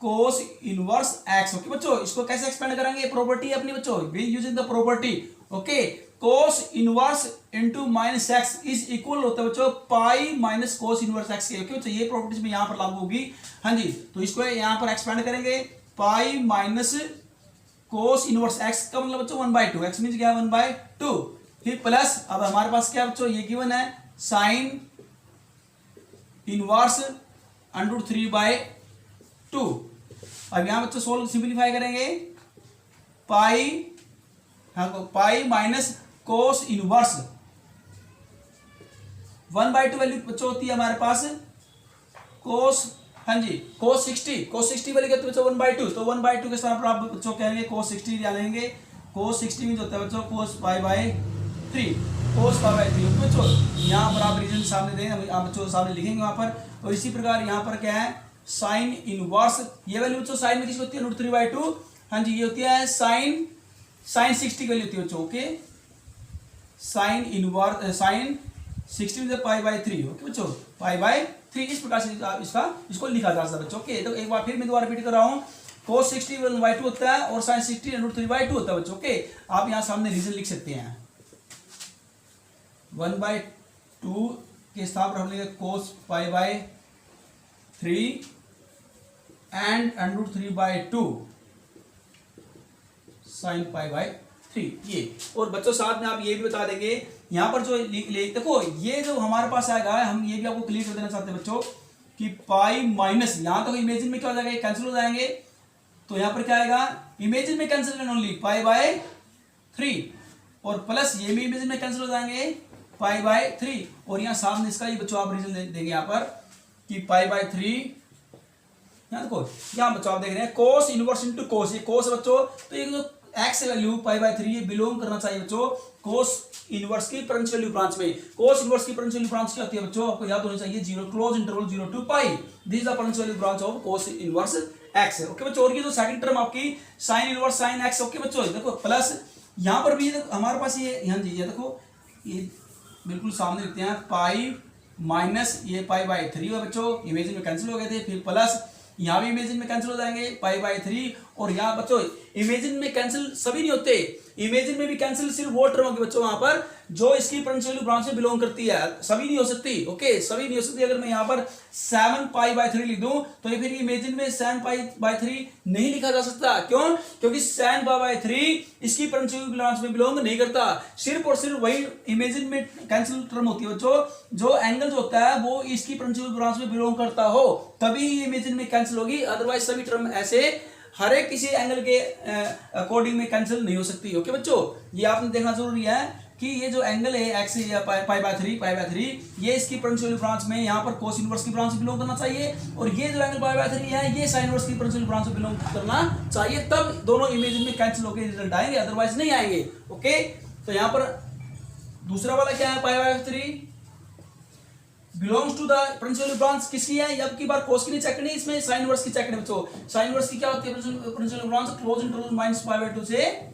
Speaker 1: cos inverse x, okay बच्चों। इसको कैसे एक्सपेंड करेंगे, प्रॉपर्टी अपनी बच्चों, we using the property, okay. cos inverse into -x is equal होता है बच्चों pi minus cos inverse x के, ओके बच्चों। ये प्रॉपर्टीज में यहाँ पर लागू होगी। हाँ जी, तो इसको यहाँ पर एक्सपेंड करेंगे, पाई माइनस cos इनवर्स x का मतलब बच्चों 1/2, x मींस क्या है 1/2, फिर प्लस अब हमारे पास क्या बच्चों ये गिवन है sin इनवर्स √3/2। अब यहाँ बच्चों सोल्व सिंपलीफाई करेंगे, पाई, हाँ, पाई माइनस cos इनवर्स 1/2 वैल्यू बच्चों होती है हमारे पास cos, हाँ जी, cos 60 वाली कहते बच्चों 1/2, तो 1/2 के स्थान पर आप बच्चों कहेंगे cos 60 डालेंगे। cos 60 मींस होता है बच्चों cos pi by 3, cos pi by 3, बच्चों यहाँ पर आप रीजन सामने देंगे, आप बच्चों सामने लिखेंगे वहां पर। और इसी प्रकार यहाँ पर क्या है sin इनवर्स, ये वैल्यू बच्चों साइन में किसकी होती है √3/2, हाँ जी, ये होती है sin 60 की वैल्यू होती है बच्चों, ओके। sin इनवर्स sin 60 में पाई बाय 3, ओके बच्चों, पाई बाय 3, इस प्रकार से आप इसको लिखा जा सकता है बच्चों, ओके। तो एक बार फिर मैं दोबारा रिपीट कर रहा हूँ, cos 60 1/2 होता है और sin 60 √3/2 होता है बच्चों, ओके। आप यहाँ सामने रीजन लिख सकते हैं, 1/2 के स्थान पर हम लिखेंगे cos pi by 3 and √3/2 sin pi by 3, ये। और बच्चों साथ में आप ये भी बता देंगे, यहाँ पर जो देखो ये जो हमारे पास आएगा, हम ये भी आपको क्लियर कर देना चाहते हैं बच्चों कि पाई माइनस, यहाँ तो इमेजिन में क्या हो जाएगा, कैंसिल हो जाएंगे, तो यहाँ पर क्या आएगा, इमेजिन में कैंसिल करना ओनली पाई बाय 3, और प्लस ये भी इमेजिन में कैंसिल हो जाएंगे पाई बाय 3, और यहाँ सामने इसका ये बच्चों आप रीजन देंगे यहाँ पर कि पाई बाय 3, यहाँ देखो यहाँ बच्चों आप देख रहे हैं कोस इनवर्स इनटू कोस, ये कोस बच्चों, तो ये जो एक्स वैल्यू पाई बाय 3 ये बिलोंग करना चाहिए बच्चों कोस इनवर्स की पेरेंट्स वैल्यू ब्रांच में। कोस इनवर्स की पेरेंट्स वैल्यू ब्रांच क्या होती है बच्चों, आपको याद होनी चाहिए, 0 close interval 0 to pi, this is the parents value branch of cos inverse x है। ओके बच्चों, और ये जो सेकंड टर्म आपकी sine inverse sine x, okay बच्चों देखो प्लस यहाँ पर भी हमारे पास ये, हाँ जी ये देखो ये बिल्कुल सामने लिखते हैं पाई माइनस ये पाई बाय 3 है बच्चों, इमेजिन में कैंसिल हो गए थे, फिर प्लस यहाँ भी इमेजिन में कैंसिल हो जाएंगे पाई बाय 3, और यहाँ बच्चों इमेजिन में कैंसिल सभी नहीं होते, इमेजिन में भी कैंसिल सिर्फ वो टर्म होगी बच्चों वहां पर जो इसकी पेरेंट्स वैल्यू ब्रांच में बिलोंग करती है, सभी नहीं हो सकती। ओके सभी नहीं हो सकती। अगर मैं यहाँ पर 7 पाई बाय 3 लिख दूं तो ये फिर इमेजिन में 7 पाई बाय 3 नहीं लिखा जा सकता, क्यों, क्योंकि 7 पाई बाय 3 इसकी पेरेंट्स वैल्यू ब्रांच में बिलोंग नहीं करता, सिर्फ और सिर्फ वही इमेजिन में कैंसिल टर्म होती है बच्चों जो एंगल जो होता है वो इसकी पेरेंट्स वैल्यू ब्रांच में बिलोंग करता हो, तभी इमेजिन में कैंसिल होगी, अदरवाइज सभी टर्म ऐसे हर एक किसी एंगल के अकॉर्डिंग में कैंसिल नहीं हो सकती। ओके बच्चों, ये आपने देखना जरूरी है कि ये जो एंगल है एक्स पाई बाय 3 ये इसकी पेरेंट्स वैल्यू ब्रांच में यहाँ पर कोस इनवर्स की ब्रांच बिलोंग करना चाहिए, और ये जो एंगल पाई बाय 3 है ये साइन इनवर्स की पेरेंट्स वैल्यू ब्रांच में बिलोंग करना चाहिए, तब दोनों इमेजिन में कैंसिल होकर रिजल्ट आएंगे, अदरवाइज नहीं आएंगे। ओके, तो यहाँ पर दूसरा वाला क्या है, pi by 3 belongs to the parents value branch किसकी है, अब की बार कोस की नहीं चेक करनी, इसमें साइन इनवर्स की चेक करनी बच्चों। साइन इनवर्स की क्या होती है parents value branch, close interval minus pi by 2 से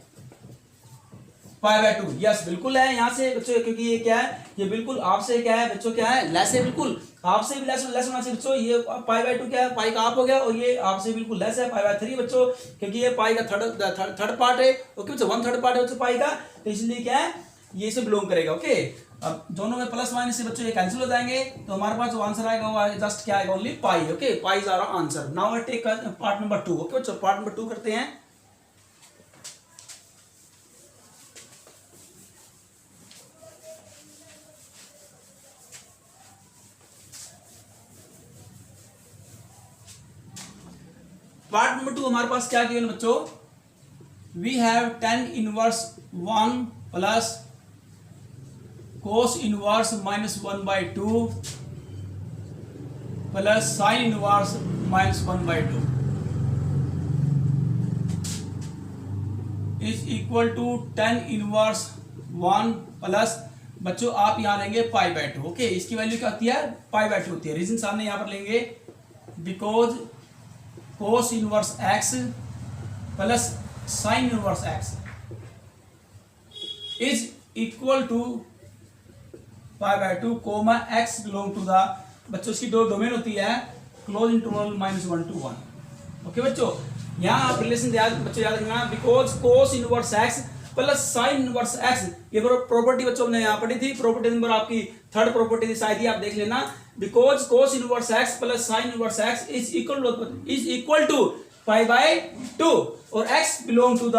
Speaker 1: पाई बाय 2, यस बिल्कुल है यहाँ से बच्चों, क्योंकि ये क्या है, ये बिल्कुल आपसे क्या है बच्चों, क्या है लेस है, बिल्कुल आपसे भी लेस होना चाहिए बच्चों, ये पाई बाय 2 क्या है, पाई का आप हो गया, और ये आपसे बिल्कुल लेस है पाई बाय 3 बच्चों, क्योंकि ये पाई का थर्ड पार्ट है। ओके बच्चों, 1/3 पार्ट है बच्चों पाई का, तो इसलिए क्या है ये इसे बिलोंग करेगा। ओके, अब दोनों में प्लस माइनस से बच्चों ये कैंसिल हो जाएंगे, तो हमारे पास जो आंसर आएगा वो जस्ट क्या आएगा, only pi. Okay, pi is our answer. Now I take part number 2। Okay बच्चों, पार्ट नंबर 2 करते हैं। पार्ट नंबर 2 हमारे पास क्या गिवन बच्चों, we have tan inverse 1 plus cos inverse -1/2 plus sin inverse -1/2 is equal to tan inverse 1 plus बच्चों आप यहां लेंगे पाई बाय 2। ओके, इसकी वैल्यू क्या होती है, पाई बाय 2 होती है। रीजन सामने यहां पर लेंगे, because cos inverse x plus sin inverse x is equal to pi by 2 comma x belong to the, बच्चों इसकी दो डोमेन होती है क्लोज इंटरवल -1 to 1। ओके बच्चों, यहाँ आप रिलेशन बच्चों याद रखना, because cos inverse x plus sin inverse x, ये प्रॉपर्टी बच्चों हमने यहाँ पढ़ी थी, प्रॉपर्टी नंबर आपकी थर्ड प्रॉपर्टी थी शायद ही, आप देख लेना, because cos inverse x plus sin inverse x is equal to pi by 2, और x बिलोंग टू द,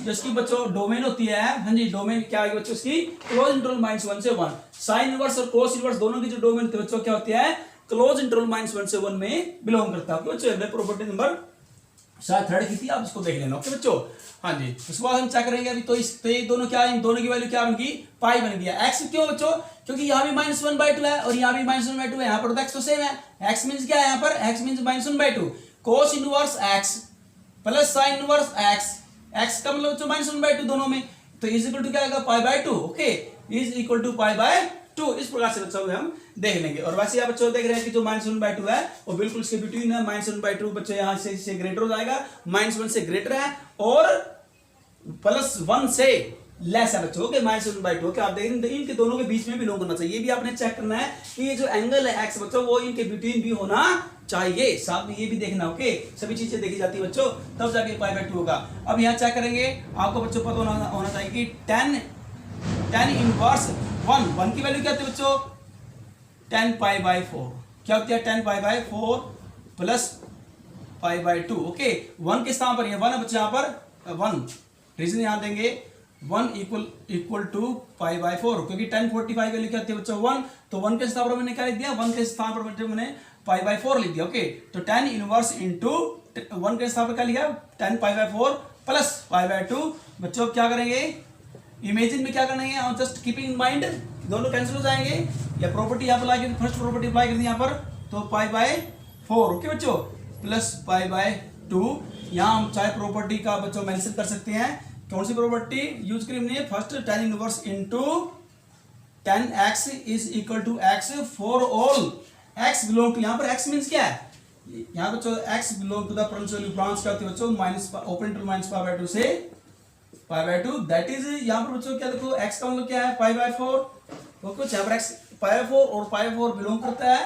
Speaker 1: जिसकी बच्चों डोमेन होती है, हाँ जी डोमेन क्या है बच्चों इसकी, क्लोज इंटरवल -1 से 1। साइन इनवर्स और cos इनवर्स दोनों की जो डोमेन होती है बच्चों क्या होती है, क्लोज इंटरवल -1 से 1 में बिलोंग करता है। बच्चों प्रॉपर्टी नंबर शायद थर्ड की थी, आप इसको देख लेना। ओके बच्चों, हाँ जी, उसके बाद हम चेक करेंगे अभी, तो ये दोनों क्या है, इन दोनों की वैल्यू क्या बन गई, पाई बन गया। x क्यों बच्चों, क्योंकि यहाँ भी -1/2 है और यहाँ भी -1/2 है, यहाँ पर तो x तो सेम है, x मींस क्या है, यहाँ पर x means -1/2, cos inverse x plus sin inverse x का मतलब बच्चों -1/2 दोनों में, तो इज इक्वल टू क्या आएगा, pi by 2। Okay, is equal to pi by 2, इस प्रकार से बच्चों हम देख लेंगे। और वैसे आप बच्चों देख रहे हैं कि जो -1/2 है वो बिल्कुल इसके बिटवीन है, -1/2 बच्चों यहाँ से ग्रेटर हो जाएगा, -1 से ग्रेटर है और +1 से लेस है बच्चों। ओके, -1/2 के आप देखेंगे इनके दोनों के बीच में बिलोंग करना चाहिए, ये भी आपने चेक करना है कि ये जो एंगल है x बच्चों वो इनके बिटवीन भी होना चाहिए, साथ में ये भी देखना। ओके, सभी चीजें देखी जाती है बच्चों, तब जाके पाई बाय 2 होगा। अब यहाँ चेक करेंगे, आपको बच्चों पता होना चाहिए कि tan इनवर्स 1 की वैल्यू क्या होती है बच्चों, tan पाई बाय 4, क्या होती है, tan pi by 4 plus pi by 2। Okay, 1 किस स्थान पर है, 1 है बच्चों यहाँ पर 1, रीजन यहाँ देंगे 1 इक्वल टू पाई बाय 4, क्योंकि 1045 वैल्यू क्या थी बच्चों 1, तो 1 के स्थान पर मैंने क्या लिख दिया, 1 के स्थान पर मैंने पाई बाय 4 लिख दिया। ओके, तो 10 इनवर्स इंटू 1 के स्थान पर क्या लिखा 10 पाई बाय 4 प्लस पाई बाय 2। बच्चों क्या करेंगे, इमेजिन में क्या करना है, जस्ट कीपिंग इन माइंड दोनों कैंसिल हो जाएंगे, या प्रॉपर्टी यहाँ पर अप्लाई कर, फर्स्ट प्रॉपर्टी अप्लाई कर दी यहाँ पर, तो पाई बाय 4। ओके बच्चों, प्लस पाई बाय 2। यहाँ हम चाहे प्रॉपर्टी का बच्चों मेंशन कर सकते हैं, कौन सी प्रॉपर्टी यूज करी हमने, first 10 inverse into 10x is equal to x for all x belong to, यहाँ पर x मीन्स क्या है, यहाँ बच्चों x belong to the principal branch क्या होती है बच्चों, minus open to minus pi by 2 से पाई बाय 2, दैट इज यहाँ पर बच्चों क्या देखो x का मतलब क्या है पाई बाय 4। ओके, यहाँ पर x पाई बाय 4 और पाई बाय 4 बिलोंग करता है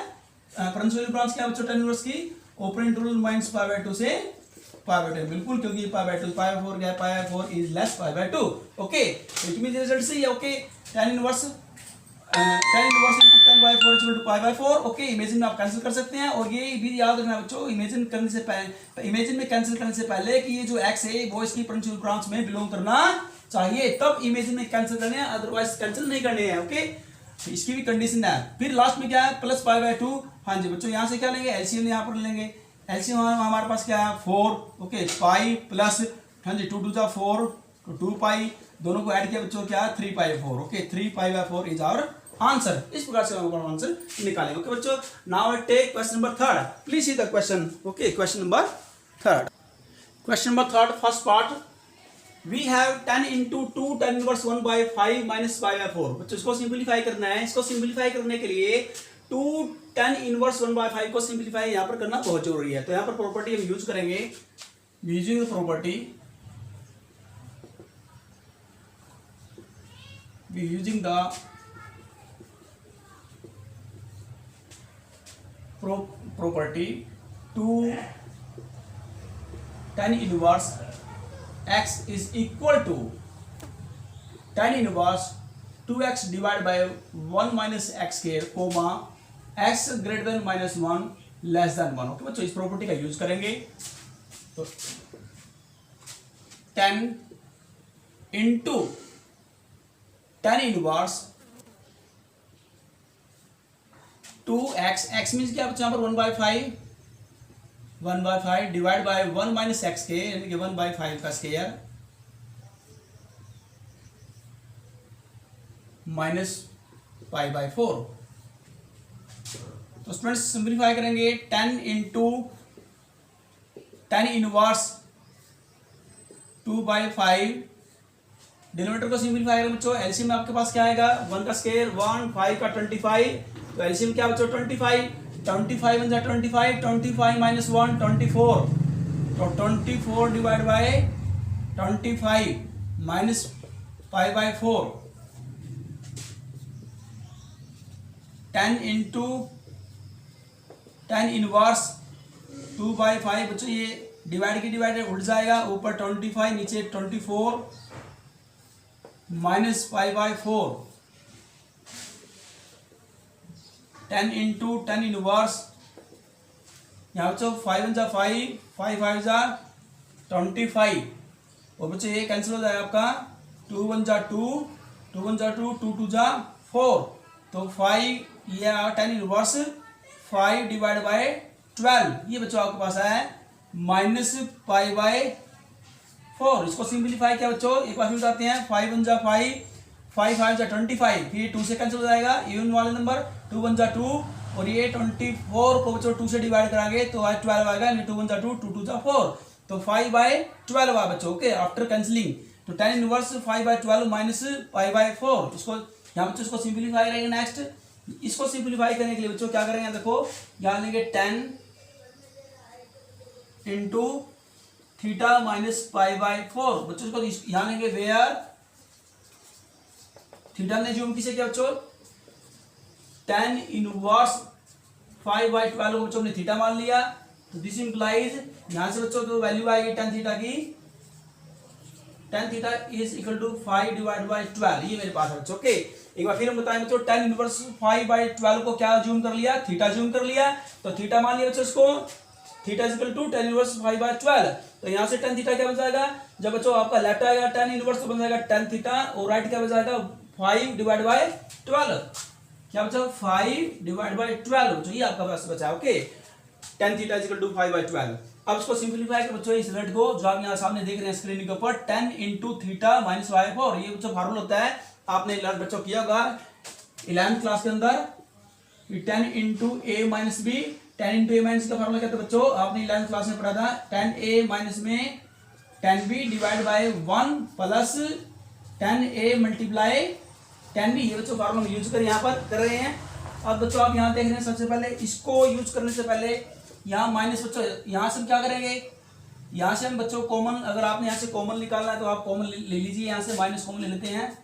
Speaker 1: प्रिंसिपल ब्रांच क्या बच्चों 10 इनवर्स की open interval minus pi by 2 से पाई बाय 2, बिल्कुल, क्योंकि पाई बाय 2 पाई बाय 4 क्या है, pi by 4 is less pi by 2। Okay, it means result सही है। Okay, 10 inverse into 10 by 4 equal to pi by 4। Okay, imagine में आप कैंसिल कर सकते हैं, और ये भी याद रखना बच्चों, इमेजिन करने से पहले, इमेजिन में कैंसिल करने से पहले कि ये जो x है वो इसकी प्रिंसिपल ब्रांच में बिलोंग करना चाहिए, तब इमेजिन में कैंसिल करने हैं, अदरवाइज कैंसिल नहीं करने हैं। ओके, इसकी भी कंडीशन है। फिर लास्ट में क्या है, प्लस पाई बाय 2। हाँ जी बच्चों, यहाँ से क्या लेंगे, एलसीएम यहाँ पर लेंगे, एलसीएम हमारे पास क्या है 4। ओके, पाई प्लस, हाँ जी 2 2 4 तो 2 पाई, दोनों को ऐड किया बच्चों क्या 3 pi by 4। Okay, 3 pi by 4 is our answer. इस प्रकार से हम आंसर निकालेंगे। ओके बच्चों, now I take question number 3। Please see the question. Okay, question number 3। Question number 3 first part, we have 10 into 2 10 inverse 1 by 5 minus pi by 4। बच्चों इसको simplify करना है, इसको सिंप्लीफाई करने के लिए 2 10 इनवर्स 1 बाय 5 को सिंप्लीफाई यहाँ पर करना बहुत जरूरी है। तो यहाँ पर प्रॉपर्टी हम यूज करेंगे, using property, using the property 2 10 inverse x is equal to 10 inverse 2x divided by 1 minus x square comma x greater than minus 1 less than 1। Okay बच्चों, इस प्रॉपर्टी का यूज करेंगे, तो 10 into 10 inverse 2x, x means क्या बच्चों यहाँ पर 1 by 5 divide by 1 minus x के, यानी कि 1 बाय 5 का स्क्वायर माइनस पाई बाय 4। तो स्टूडेंट्स सिंप्लीफाई करेंगे, 10 इंटू 10 इनवर्स 2 बाय 5, डिनोमिनेटर को सिंप्लीफाई करें बच्चों, एलसीएम में आपके पास क्या आएगा 1 का स्क्वायर 1, 5 का 25, तो एलसीएम क्या बच्चों 25 बन जाए 25 माइनस 1 24, तो 24 divide by 25 minus pi by 4, 10 into 10 inverse 2 by 5। बच्चों ये डिवाइड की डिवाइड उठ जाएगा, ऊपर 25 नीचे 24 minus pi by 4, 10 into 10 inverse, यहाँ बच्चों 5 1 जा 5, 5 5 जा 25, और बच्चों ये कैंसिल हो जाएगा आपका, 2 1 जा 2, 2 1 जा 2, 2 2 जा 4, तो 5 ये 10 इनवर्स 5 डिवाइड बाय 12, ये बच्चों आपके पास है माइनस पाई बाय 4। इसको सिंप्लीफाई किया बच्चों, एक बार फिर बताते हैं, 5 1 जा 5, 5 5 जा 25, फिर 2 से कैंसिल हो जाएगा, इवन वाले नंबर 2 1 जा 2, और ये 24 को बच्चों 2 से डिवाइड कराएंगे तो आज 12 आएगा, 2 1 जा 2, 2 2 जा 4, तो 5 बाय 12 आ बच्चों। ओके, आफ्टर कैंसिलिंग, तो 10 inverse 5 by 12 minus pi by 4। इसको यहाँ बच्चों इसको सिंप्लीफाई करेंगे। नेक्स्ट इसको सिंप्लीफाई करने के लिए बच्चों क्या करेंगे, देखो यहाँ लेंगे 10 into theta minus pi by 4। बच्चों इसको यहाँ लेंगे वेयर थीटा ने ज्योमेट्री से क्या बच्चों 10 इनवर्स 5 बाय 12 को बच्चों हमने थीटा मान लिया, तो दिस इंप्लाइज यहां से बच्चों तो वैल्यू आएगी tan थीटा की, tan theta is equal to 5 divide by 12, ये मेरे पास है बच्चों। ओके, एक बार फिर हम बताएं बच्चों, tan इनवर्स 5 बाय 12 को क्या ज्यूम कर लिया, थीटा ज्यूम कर लिया, तो थीटा मान लिया बच्चों इसको, theta is equal to ten inverse 5/12। तो यहाँ से टेन थीटा क्या बन जाएगा, जब बच्चों आपका लेफ्ट आएगा टेन इनवर्स तो बन जाएगा टेन थीटा, और राइट क्या बन जाएगा 5/12। क्या बचा 5/12 जो ये आपका पास बचा। Okay, ten theta is equal to 5/12। अब इसको सिंपलीफाई कर बच्चों इस रिजल्ट को जो आप यहाँ सामने देख रहे हैं स्क्रीन के ऊपर, 10 इंटू थीटा माइनस y/4। ये बच्चों फार्मूला होता है, आपने बच्चों किया होगा 11th क्लास के अंदर, 10 into a minus B. 10 into a minus का फार्मूला क्या था बच्चों, आपने 11th क्लास में पढ़ा था, 10a माइनस में 10b divide by 1 plus 10a multiply 10b। ये बच्चों फार्मूला यूज कर यहाँ पर कर रहे हैं। अब बच्चों आप यहाँ देख रहे हैं, सबसे पहले इसको यूज करने से पहले यहाँ माइनस बच्चों यहाँ से हम क्या करेंगे, यहाँ से हम बच्चों कॉमन, अगर आपने यहाँ से कॉमन निकालना है तो आप कॉमन ले लीजिए, यहाँ से माइनस कॉमन ले लेते हैं,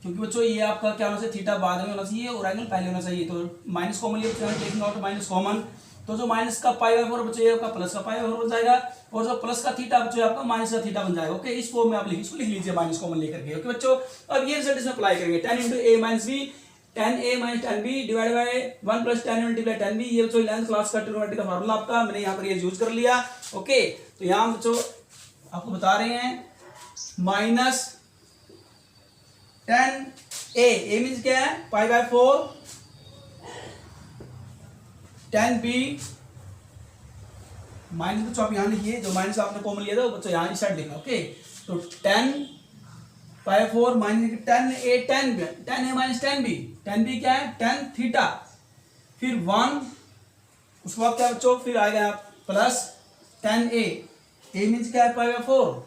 Speaker 1: क्योंकि बच्चों ये आपका क्या होना चाहिए, थीटा बाद में होना चाहिए और एंगल पहले होना चाहिए। तो माइनस कॉमन ये टेकिंग आउट माइनस कॉमन, तो जो माइनस का π/4 बच्चों ये आपका प्लस का π/4 बन जाएगा, और जो प्लस का थीटा बच्चों आपका माइनस का थीटा बन जाएगा। ओके, इस फॉर्म में आप इसको लिख लीजिए माइनस कॉमन लेकर के। ओके बच्चों, अब ये रिजल्ट इसमें अप्लाई करेंगे, 10 into a minus b, 10a minus 10b divide by 1 plus 10 multiply 10b। ये बच्चों 11th क्लास का ट्रिग्नोमेट्री का फार्मूला आपका मैंने यहाँ पर ये यूज कर लिया। ओके, तो यहाँ बच्चों आपको बता रहे हैं माइनस 10a मीन्स क्या है π/4, 10b माइनस बच्चों आप यहाँ लिखिए, जो माइनस आपने कॉमन लिया था वो बच्चों यहाँ इस साइड लिखना। ओके, तो 10/4 minus 10a minus 10b, 10b क्या है 10 थीटा, फिर 1 उसके बाद क्या बच्चों फिर आएगा प्लस 10a, a मीन्स क्या है π/4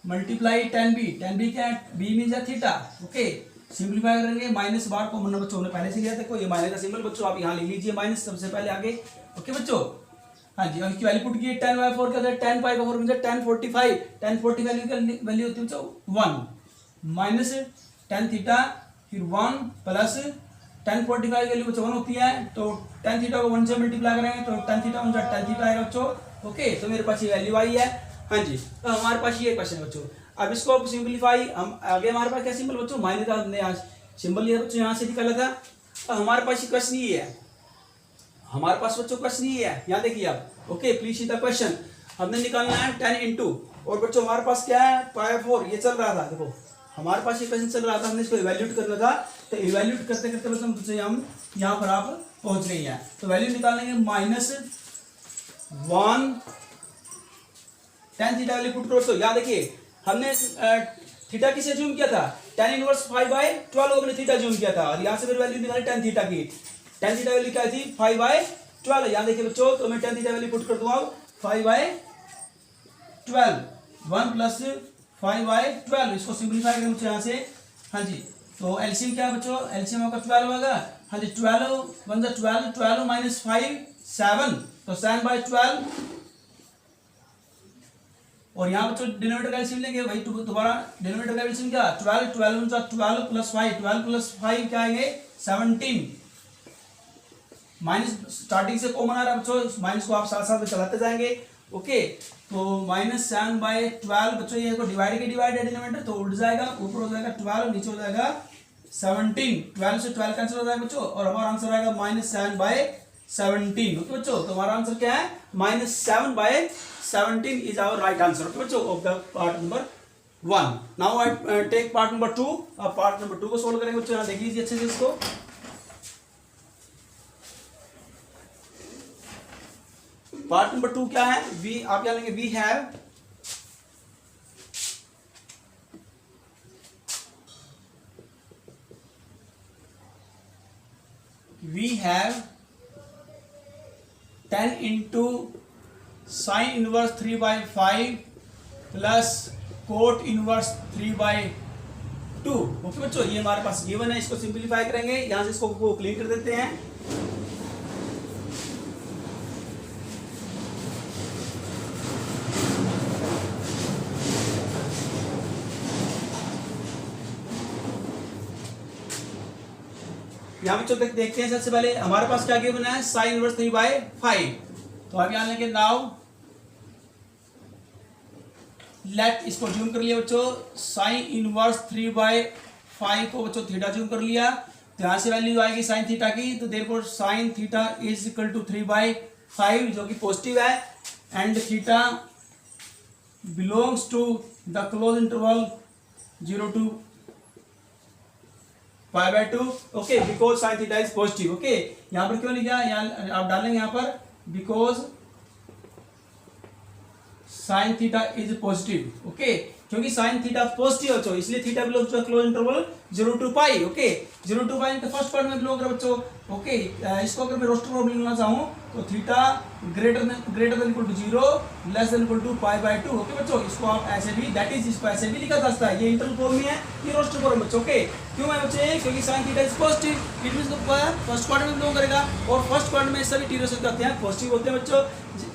Speaker 1: मल्टीप्लाई 10b क्या है b मीन्स है थीटा। ओके, सिंपलीफाई करेंगे, माइनस बार को हमने बच्चों ने पहले से लिया था, ये माइनस का सिंबल बच्चों आप यहाँ लिख लीजिए माइनस सबसे पहले आगे। ओके बच्चों, हाँ जी, अब इसकी वैल्यू पुट की 10/4 क्या होता है 10 π/4 मीन्स 1045, 1045 की वैल्यू होती है बच्चों 1 माइनस 10 थीटा, फिर 1 प्लस 1045 की वैल्यू बच्चों 1 होती है, तो 10 थीटा को 1 से मल्टीप्लाई करेंगे तो 10 थीटा 10 थीटा आएगा बच्चों। ओके, तो मेरे पास ये वैल्यू आई है। हाँ जी, तो हमारे पास ये क्वेश्चन है बच्चों। अब इसको सिंपलीफाई, हम आगे हमारे पास क्या सिंबल बच्चों माइनस का हमने आज सिंबल लिया बच्चों, यहाँ से निकाला था। अब हमारे पास ये क्वेश्चन ये है, हमारे पास बच्चों क्वेश्चन ये है, यहाँ देखिए आप। Okay, please see the question, हमने निकालना है 10 इंटू, और बच्चों हमारे पास क्या है π/4 ये चल रहा था। देखो हमारे पास ये क्वेश्चन चल रहा था, हमने इसको इवैल्यूएट करना था, तो इवैल्यूएट करते करते बच्चों हम यहाँ पर आप पहुंच गए हैं। तो वैल्यू निकालेंगे -1 10 थीटा वैल्यू पुट करो। तो यहाँ देखिए हमने थीटा किसे जूम किया था 10 इनवर्स 5/12 हमने थीटा जूम किया था, और यहाँ से फिर वैल्यू निकाली 10 थीटा की। 10 थीटा वैल्यू क्या थी 5/12। यहाँ देखिए बच्चों, तो मैं 10 थीटा वैल्यू पुट कर दूंगा 5/12, 1 प्लस 5/12, इसको सिंपलीफाई करें बच्चों यहाँ से। हाँ जी, तो एलसीएम क्या है बच्चों, एलसीएम आपका 12 होगा। हाँ जी, 12 1 12, 12 माइनस 5 7, तो 7/12, और यहाँ बच्चों डिनोमिनेटर का एलसीएम लेंगे, वही दोबारा डिनोमिनेटर का एलसीएम क्या 12 12 प्लस 5 क्या आएंगे 17, माइनस स्टार्टिंग से कॉमन आ रहा है बच्चों, माइनस को आप साथ साथ में चलाते जाएंगे। ओके, तो -7/12 बच्चों ये डिवाइड के डिवाइड है डिनोमिनेटर, तो उल्ट जाएगा, ऊपर हो जाएगा 12, नीचे हो जाएगा 17, 12 से 12 कैंसिल हो जाएगा बच्चों, और हमारा आंसर आएगा -7/17। ओके बच्चों, तो हमारा आंसर क्या है -7/17 is our right answer. Okay बच्चों, of the part number 1। Now I take part number 2। अब पार्ट नंबर 2 को सोल्व करेंगे बच्चों, यहाँ देख लीजिए अच्छे से इसको। पार्ट नंबर 2 क्या है, वी आप क्या लेंगे, we have 10 into sine inverse 3/5 plus cot inverse 3/2। Okay बच्चों, ये हमारे पास गिवन है, इसको सिंपलीफाई करेंगे, यहां से इसको क्लीन कर देते हैं। यहाँ बच्चों देखते हैं, सबसे पहले हमारे पास क्या गिवन है साइन इनवर्स 3/5, तो आप यहाँ लेंगे नाउ लेट, इसको जूम कर लिया बच्चों, साइन इनवर्स 3/5 को बच्चों थीटा जूम कर लिया, तो यहाँ से वैल्यू आएगी साइन थीटा की, तो therefore sine theta is equal to 3/5 जो कि पॉजिटिव है, and theta belongs to the close interval 0 to π/2, okay, because sine theta is positive. Okay, यहाँ पर क्यों लिखा, यहाँ आप डालेंगे यहाँ पर because sine theta is positive. Okay, क्योंकि साइन थीटा पॉजिटिव है बच्चों, इसलिए theta belongs to close interval 0 to π। Okay, 0 to π का फर्स्ट पार्ट में बिलोंग कर बच्चों। ओके, इसको अगर मैं रोस्टर फॉर्म लिखना चाहूँ तो theta greater than equal to 0 less than equal to π/2। Okay बच्चों, इसको आप ऐसे भी, दैट इज, इसको ऐसे भी लिखा जा सकता है। ये इंटरवल फॉर्म में है, ये रोस्टर फॉर्म बच्चों। ओके, क्यों है बच्चे, क्योंकि sine theta is positive, it means first quadrant में बिलोंग करेगा, और फर्स्ट क्वाड्रेंट में सभी टी रेशो करते हैं पॉजिटिव होते हैं बच्चों।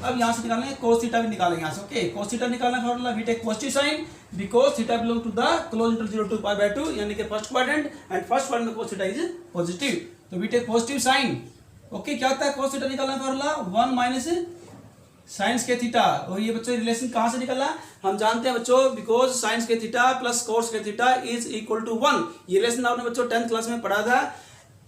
Speaker 1: अब यहाँ से निकालेंगे cos थीटा भी निकालेंगे यहाँ से। ओके, cos थीटा निकालना formula, we take positive sign because theta belong to the close interval 0 to π/2 यानी कि first quadrant, and first quadrant में cos थीटा इज पॉजिटिव, तो we take positive sign. Okay, क्या होता है cos थीटा निकालना formula 1 minus sines के theta, और ये बच्चों रिलेशन कहाँ से निकला, हम जानते हैं बच्चों, बिकॉज साइंस के थीटा प्लस cos के थीटा इज इक्वल टू 1। ये रिलेशन आपने बच्चों 10th क्लास में पढ़ा था,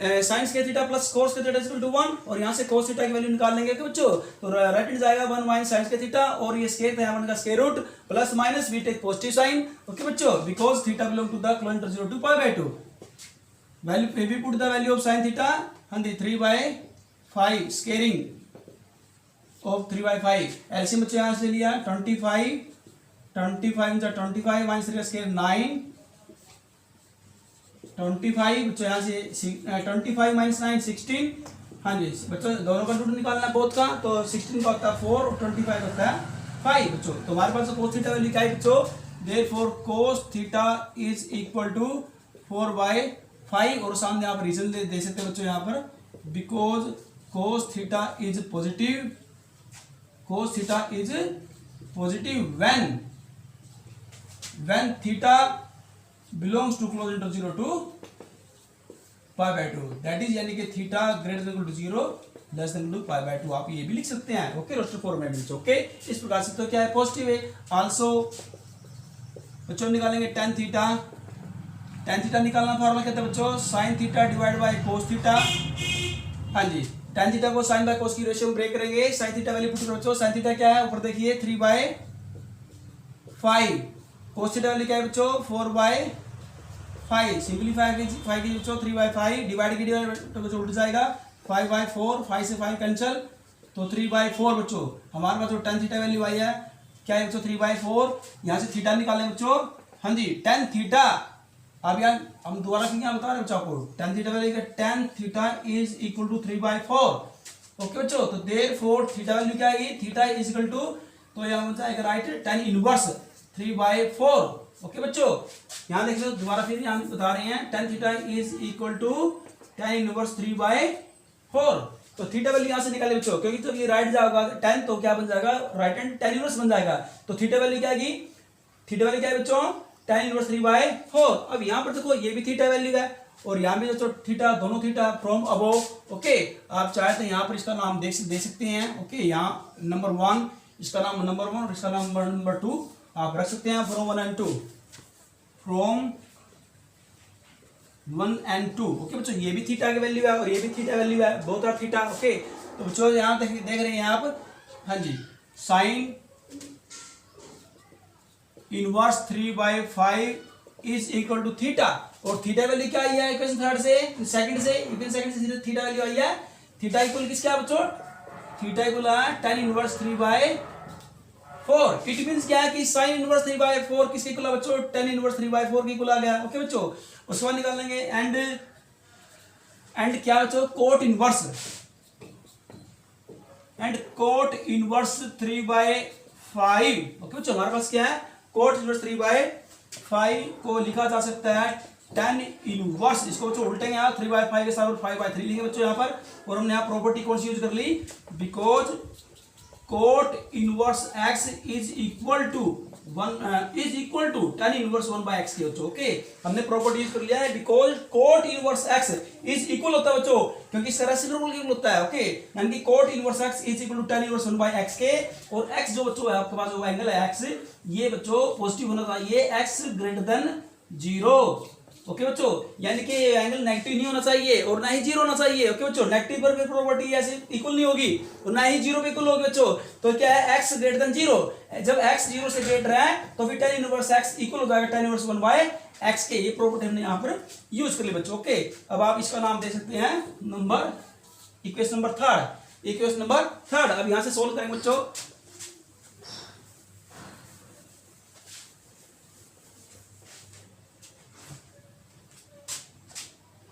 Speaker 1: साइंस के थीटा प्लस cos के थीटा इज इक्वल टू 1, और यहाँ से cos थीटा की वैल्यू निकाल लेंगे बच्चों, तो राइट हैंड जाएगा 1 माइनस साइंस के थीटा, और ये स्क्वायर है 1 का square root, plus minus we take positive sign. Okay बच्चों, because theta belong to the close interval 0 to π/2, value we put the value of sine theta, हाँ जी 3/5 squaring of 3/5, LCM बच्चों यहाँ से लिया 25 माइनस 3 का स्क्वायर 9, 25 बच्चों यहाँ से 25 माइनस 9 16। हाँ जी बच्चों, दोनों का रूट निकालना है बोथ का, तो 16 का होता है 4 और 25 का होता है 5 बच्चों। तो हमारे पास cos थीटा वैल्यू क्या है बच्चों, therefore cos theta is equal to 4/5, और सामने आप रीजन दे सकते हैं बच्चों यहाँ पर, because cos theta is positive, cos theta is positive when theta belongs to close interval 0 to π/2, that is यानी कि theta greater than equal to 0 less than equal to π/2, आप ये भी लिख सकते हैं। ओके, रोस्टर फॉर्म में भी। ओके, इस प्रकार से तो क्या है, पॉजिटिव है। आल्सो बच्चों निकालेंगे tan थीटा, tan थीटा निकालना फॉर्मूला क्या था बच्चों, sin theta divide by cos theta. हाँ जी, tan थीटा को sin बाय cos की रेशियो में ब्रेक करेंगे, sin थीटा वैल्यू पुट करो बच्चों, sin थीटा क्या है, ऊपर देखिए 3/5, cos थीटा वैल्यू क्या है बच्चों 4/5, सिंपलीफाई की बच्चों 3/5, डिवाइड की डिवाइड तो बच्चों उल्ट जाएगा 5/4, 5 से 5 कैंसिल, तो 3/4 बच्चों। हमारे पास जो tan थीटा वैल्यू आई है क्या है बच्चों 3/4, यहाँ से थीटा निकालें बच्चों, हाँ जी tan थीटा, अब यार हम दोबारा क्या बता रहे हैं बच्चों आपको, tan theta value tan theta is equal to 3/4। Okay बच्चों, तो देयरफॉर थीटा वैल्यू क्या आएगी, थीटा इज इक्वल टू, तो यहाँ बन जाएगा राइट tan इनवर्स 3/4। ओके बच्चों, यहाँ देख लो दोबारा फिर यहाँ बता रहे हैं, tan theta is equal to tan inverse 3/4, तो थीटा वैल्यू यहाँ से निकाले बच्चों, क्योंकि तो ये राइट जाएगा tan, तो क्या बन जाएगा राइट हैंड tan इनवर्स बन जाएगा, तो थीटा वैल्यू क्या आएगी, थीटा वैल्यू क्या है बच्चों tan इनवर्स 3/4। अब यहाँ पर देखो ये भी थीटा वैल्यू है, और यहाँ भी बच्चों थीटा, दोनों थीटा फ्रॉम अबोव। ओके, आप चाहे तो यहाँ पर इसका नाम दे सकते हैं। ओके, यहाँ नंबर 1, इसका नाम नंबर 1 और इसका नाम नंबर 2 आप रख सकते हैं, from 1 and 2, from 1 and 2। Okay बच्चों, ये भी थीटा की वैल्यू है और ये भी थीटा वैल्यू है, बोथ आर थीटा। ओके, तो बच्चों यहाँ देख रहे हैं आप, हाँ जी sine inverse 3/5 is equal to theta, और थीटा वैल्यू क्या आई है इक्वेशन थर्ड से, सेकंड से, इक्वेशन सेकंड से थीटा वैल्यू आई है, थीटा इक्वल किसका है बच्चों, थीटा इक्वल है tan इनवर्स 3/4। इट मींस क्या है कि sin इनवर्स 3/4 किसके इक्वल है बच्चों, tan इनवर्स 3/4 के इक्वल आ गया। ओके बच्चों, उसके बाद निकाल लेंगे एंड क्या बच्चों cot inverse, and cot inverse 3/5। Okay बच्चों, हमारे पास क्या है कोट इनवर्स 3/5 को लिखा जा सकता है tan इनवर्स, इसको बच्चों उल्टेंगे आप 3/5 के साथ 5/3 लिखेंगे बच्चों यहाँ पर, और हमने यहाँ प्रॉपर्टी कौन सी यूज कर ली, because cot inverse x is equal to tan inverse 1/x के बच्चों। ओके, हमने प्रॉपर्टी यूज कर लिया है, because cot inverse x is equal होता है बच्चों, क्योंकि इसका रेसिप्रोकल इक्वल होता है। ओके, यानी कि cot inverse x is equal to tan inverse 1/x के, और x जो बच्चों है आपके पास जो एंगल है x, ये बच्चों पॉजिटिव होना चाहिए, x ग्रेटर देन 0। ओके बच्चों, यानी कि एंगल नेगेटिव नहीं होना चाहिए और ना ही जीरो होना चाहिए। ओके बच्चों, नेगेटिव पर भी प्रॉपर्टी ऐसे इक्वल नहीं होगी और ना ही जीरो पे इक्वल होगी बच्चों। तो क्या है, x ग्रेटर देन जीरो, जब x जीरो से ग्रेटर है तो फिर tan इनवर्स x इक्वल हो जाएगा tan इनवर्स 1 बाय x के। ये प्रॉपर्टी हमने यहाँ पर यूज कर ली बच्चों। ओके, अब आप इसका नाम दे सकते हैं number, equation number third, equation number third. अब यहाँ से सोल्व करेंगे बच्चों।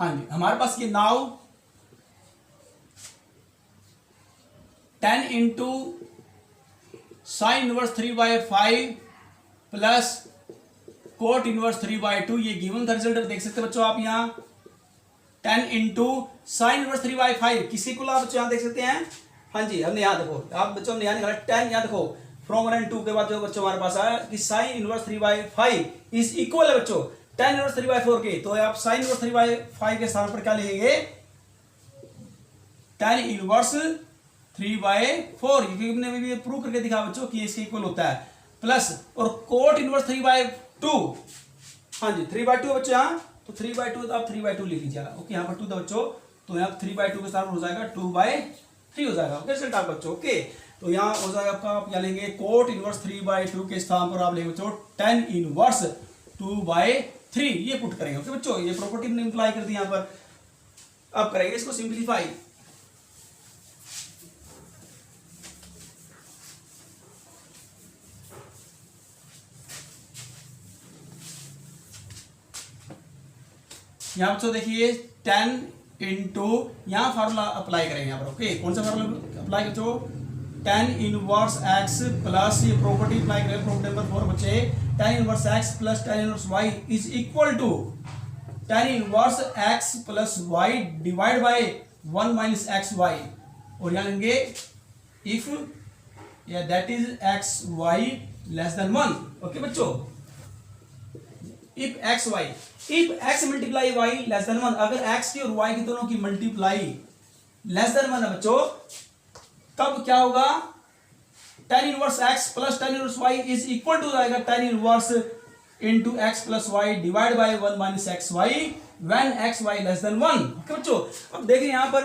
Speaker 1: हाँ जी, हमारे पास ये now tan into sine inverse 3/5 plus cot inverse 3/2, ये गिवन का रिजल्ट देख सकते हैं बच्चों आप यहाँ। tan इंटू साइन इनवर्स 3/5 किसी को आप बच्चों यहाँ देख सकते हैं। हाँ जी, हमने यहाँ देखो, आप बच्चों हमने यहाँ निकाला tan, यहाँ देखो फ्रॉम 1 and 2 के बाद जो बच्चों हमारे पास आया कि साइन इनवर्स 3/5 इज इक्वल है बच्चों tan इनवर्स 3/4 के। तो आप साइन इनवर्स 3/5 के स्थान पर क्या लिखेंगे, tan इनवर्स 3/4, क्योंकि हमने अभी प्रूव करके दिखा बच्चों कि इसके इक्वल होता है, प्लस और कोट इनवर्स 3/2। हाँ जी, 3/2 बच्चों यहाँ, तो 3/2 तो आप 3/2 लिख लीजिएगा। ओके, यहाँ पर 2 था बच्चों, तो यहाँ 3/2 के स्थान पर हो जाएगा 2/3 हो जाएगा। ओके रिजल्ट आप बच्चों। ओके, तो यहाँ हो जाएगा आपका, आप क्या लेंगे, कोट इनवर्स 3/2 के स्थान पर आप लेंगे बच्चों tan इनवर्स 2/3, ये पुट करेंगे। ओके बच्चों, ये प्रॉपर्टी हमने इंप्लाई कर दी यहाँ पर। अब करेंगे इसको सिंप्लीफाई। यहाँ बच्चों देखिए 10 इंटू, यहाँ फार्मूला अप्लाई करेंगे यहाँ पर। ओके, कौन सा फार्मूला अप्लाई बच्चों, tan इनवर्स x प्लस, ये प्रॉपर्टी अप्लाई करेंगे, प्रॉपर्टी नंबर 4 बच्चे, tan inverse x plus tan inverse y is equal to tan inverse x plus y divide by 1 minus x y, और यहाँ लेंगे if या that is x y less than 1। Okay बच्चों, if x y, if x multiply y less than 1, अगर x की और Y की दोनों की मल्टीप्लाई लेस देन 1 है बच्चों, तब क्या होगा, tan inverse x plus tan inverse y is equal to जाएगा tan inverse into x plus y divide by 1 minus x y when x y less than 1। Okay बच्चों, अब देखिए यहाँ पर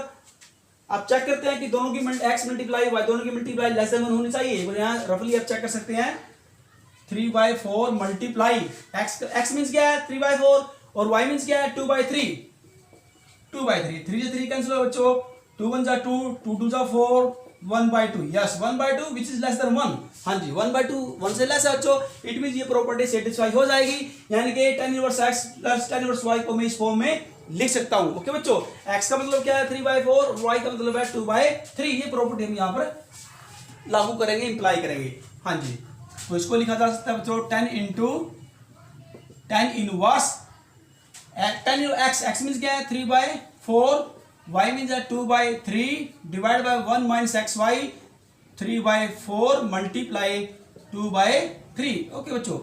Speaker 1: आप चेक करते हैं कि दोनों की x मल्टीप्लाई y, दोनों की मल्टीप्लाई लेस देन 1 होनी चाहिए। तो यहाँ रफली आप चेक कर सकते हैं 3/4 मल्टीप्लाई x मीन्स क्या है 3/4 और y मीन्स क्या है 2/3, 2/3, 3 से 3 कैंसिल हो बच्चों, 2 1 जा 2, 2 2 जा 4, 1/2, yes 1/2 which is less than 1। हाँ जी, 1/2 1 से लेस है बच्चों, इट मींस ये प्रॉपर्टी सेटिस्फाई हो जाएगी, यानी कि tan inverse x plus tan inverse y को मैं इस फॉर्म में लिख सकता हूं। ओके बच्चों, x का मतलब क्या है 3/4 और y का मतलब है 2/3, ये प्रॉपर्टी हम यहाँ पर लागू करेंगे, इंप्लाई करेंगे। हाँ जी, तो इसको लिखा जा सकता है बच्चों tan into tan inverse tan x means क्या है 3/4, y मीन्स है 2/3 divide by 1 minus x y, 3/4 multiply 2/3। Okay बच्चों,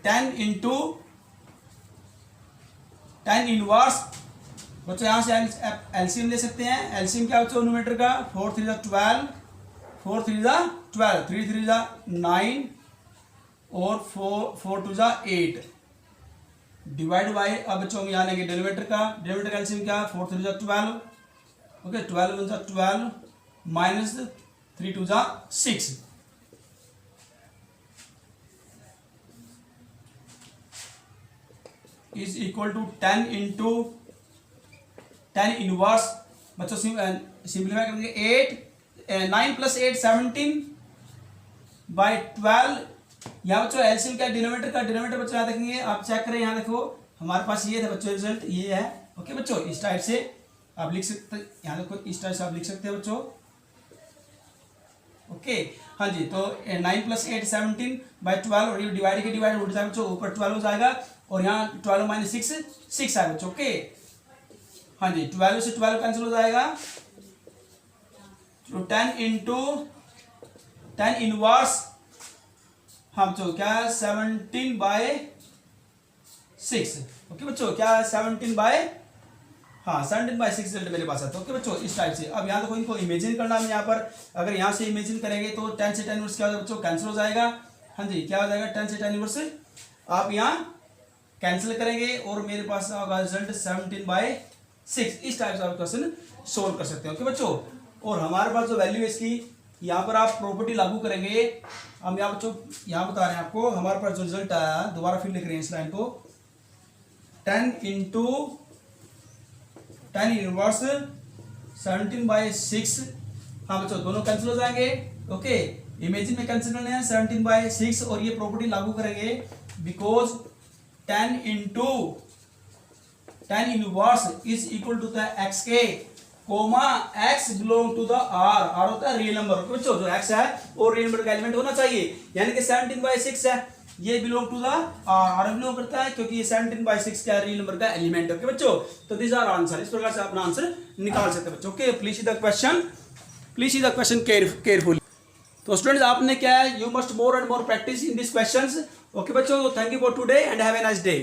Speaker 1: tan इंटू tan इनवर्स बच्चों, यहां से एलसीएम ले सकते हैं। एलसीएम क्या बच्चों, न्यूमरेटर का 4 3 12, 4 3 12, 3 3 9 और 4 2 8 डिवाइड बाय, अब बच्चों हम यहाँ लेंगे डिनोमिनेटर का, डिनोमिनेटर का एलसीएम क्या, 4 3 12, okay 12 1 12 minus 3 2 6, is equal to 10 into tan inverse बच्चों सिंप्लीफाई करेंगे 8 9 प्लस 8 17 बाय 12। यहाँ बच्चों एलसीएम क्या, डिनोमिनेटर का, डिनोमिनेटर बच्चों यहाँ देखेंगे, आप चेक करें, यहाँ देखो हमारे पास ये था बच्चों रिजल्ट, ये है। ओके बच्चों, इस टाइप से आप लिख सकते हैं, यहाँ देखो इस टाइप से आप लिख सकते हैं बच्चों। ओके हाँ जी, तो 9 प्लस 8 17 बाय 12, और ये डिवाइड के डिवाइड उठ जाएगा बच्चों, ऊपर 12 हो जाएगा और यहाँ 12 माइनस 6 आएगा बच्चों। ओके हाँ जी, 12 से 12 कैंसिल हो जाएगा, तो 10 इंटू tan इनवर्स, हाँ बच्चों क्या 17/6। ओके बच्चों, क्या 17/6 रिजल्ट मेरे पास है। तो ओके बच्चों, इस टाइप से अब यहाँ देखो इनको इमेजिन करना है यहाँ पर, अगर यहाँ से इमेजिन करेंगे तो 10 से tan इनवर्स क्या होगा बच्चों, कैंसिल हो जाएगा। हाँ जी, क्या हो जाएगा 10 से tan इनवर्स आप यहाँ कैंसिल करेंगे और मेरे पास होगा रिजल्ट 17/6। इस टाइप से आप क्वेश्चन सोल्व कर सकते हैं। ओके बच्चों, और हमारे पास जो वैल्यू है इसकी, यहाँ पर आप प्रॉपर्टी लागू करेंगे। हम यहाँ बच्चों यहाँ बता रहे हैं आपको, हमारे पास जो रिजल्ट आया, दोबारा फिर लिख रहे हैं इस लाइन को, 10 इंटू 10 इनवर्स 17/6। हाँ बच्चों, दोनों कैंसिल हो जाएंगे। ओके, इमेजिन में कैंसिल करने हैं 17/6, और ये प्रॉपर्टी लागू करेंगे because 10 into 10 inverse is equal to the x के comma x belong to the R होता है रियल नंबर। बच्चों जो एक्स है और रियल नंबर का एलिमेंट होना चाहिए, यानी कि 17/6 है, ये belong to the R belong करता है, क्योंकि ये 17/6 क्या रियल नंबर का एलिमेंट है। ओके बच्चों, तो दिस आर आंसर। इस प्रकार से अपना आंसर निकाल सकते हैं बच्चों। Okay, please see the question carefully. तो स्टूडेंट्स, आपने क्या है, you must more and more practice in this questions. Okay बच्चों, thank you for today and have a nice day.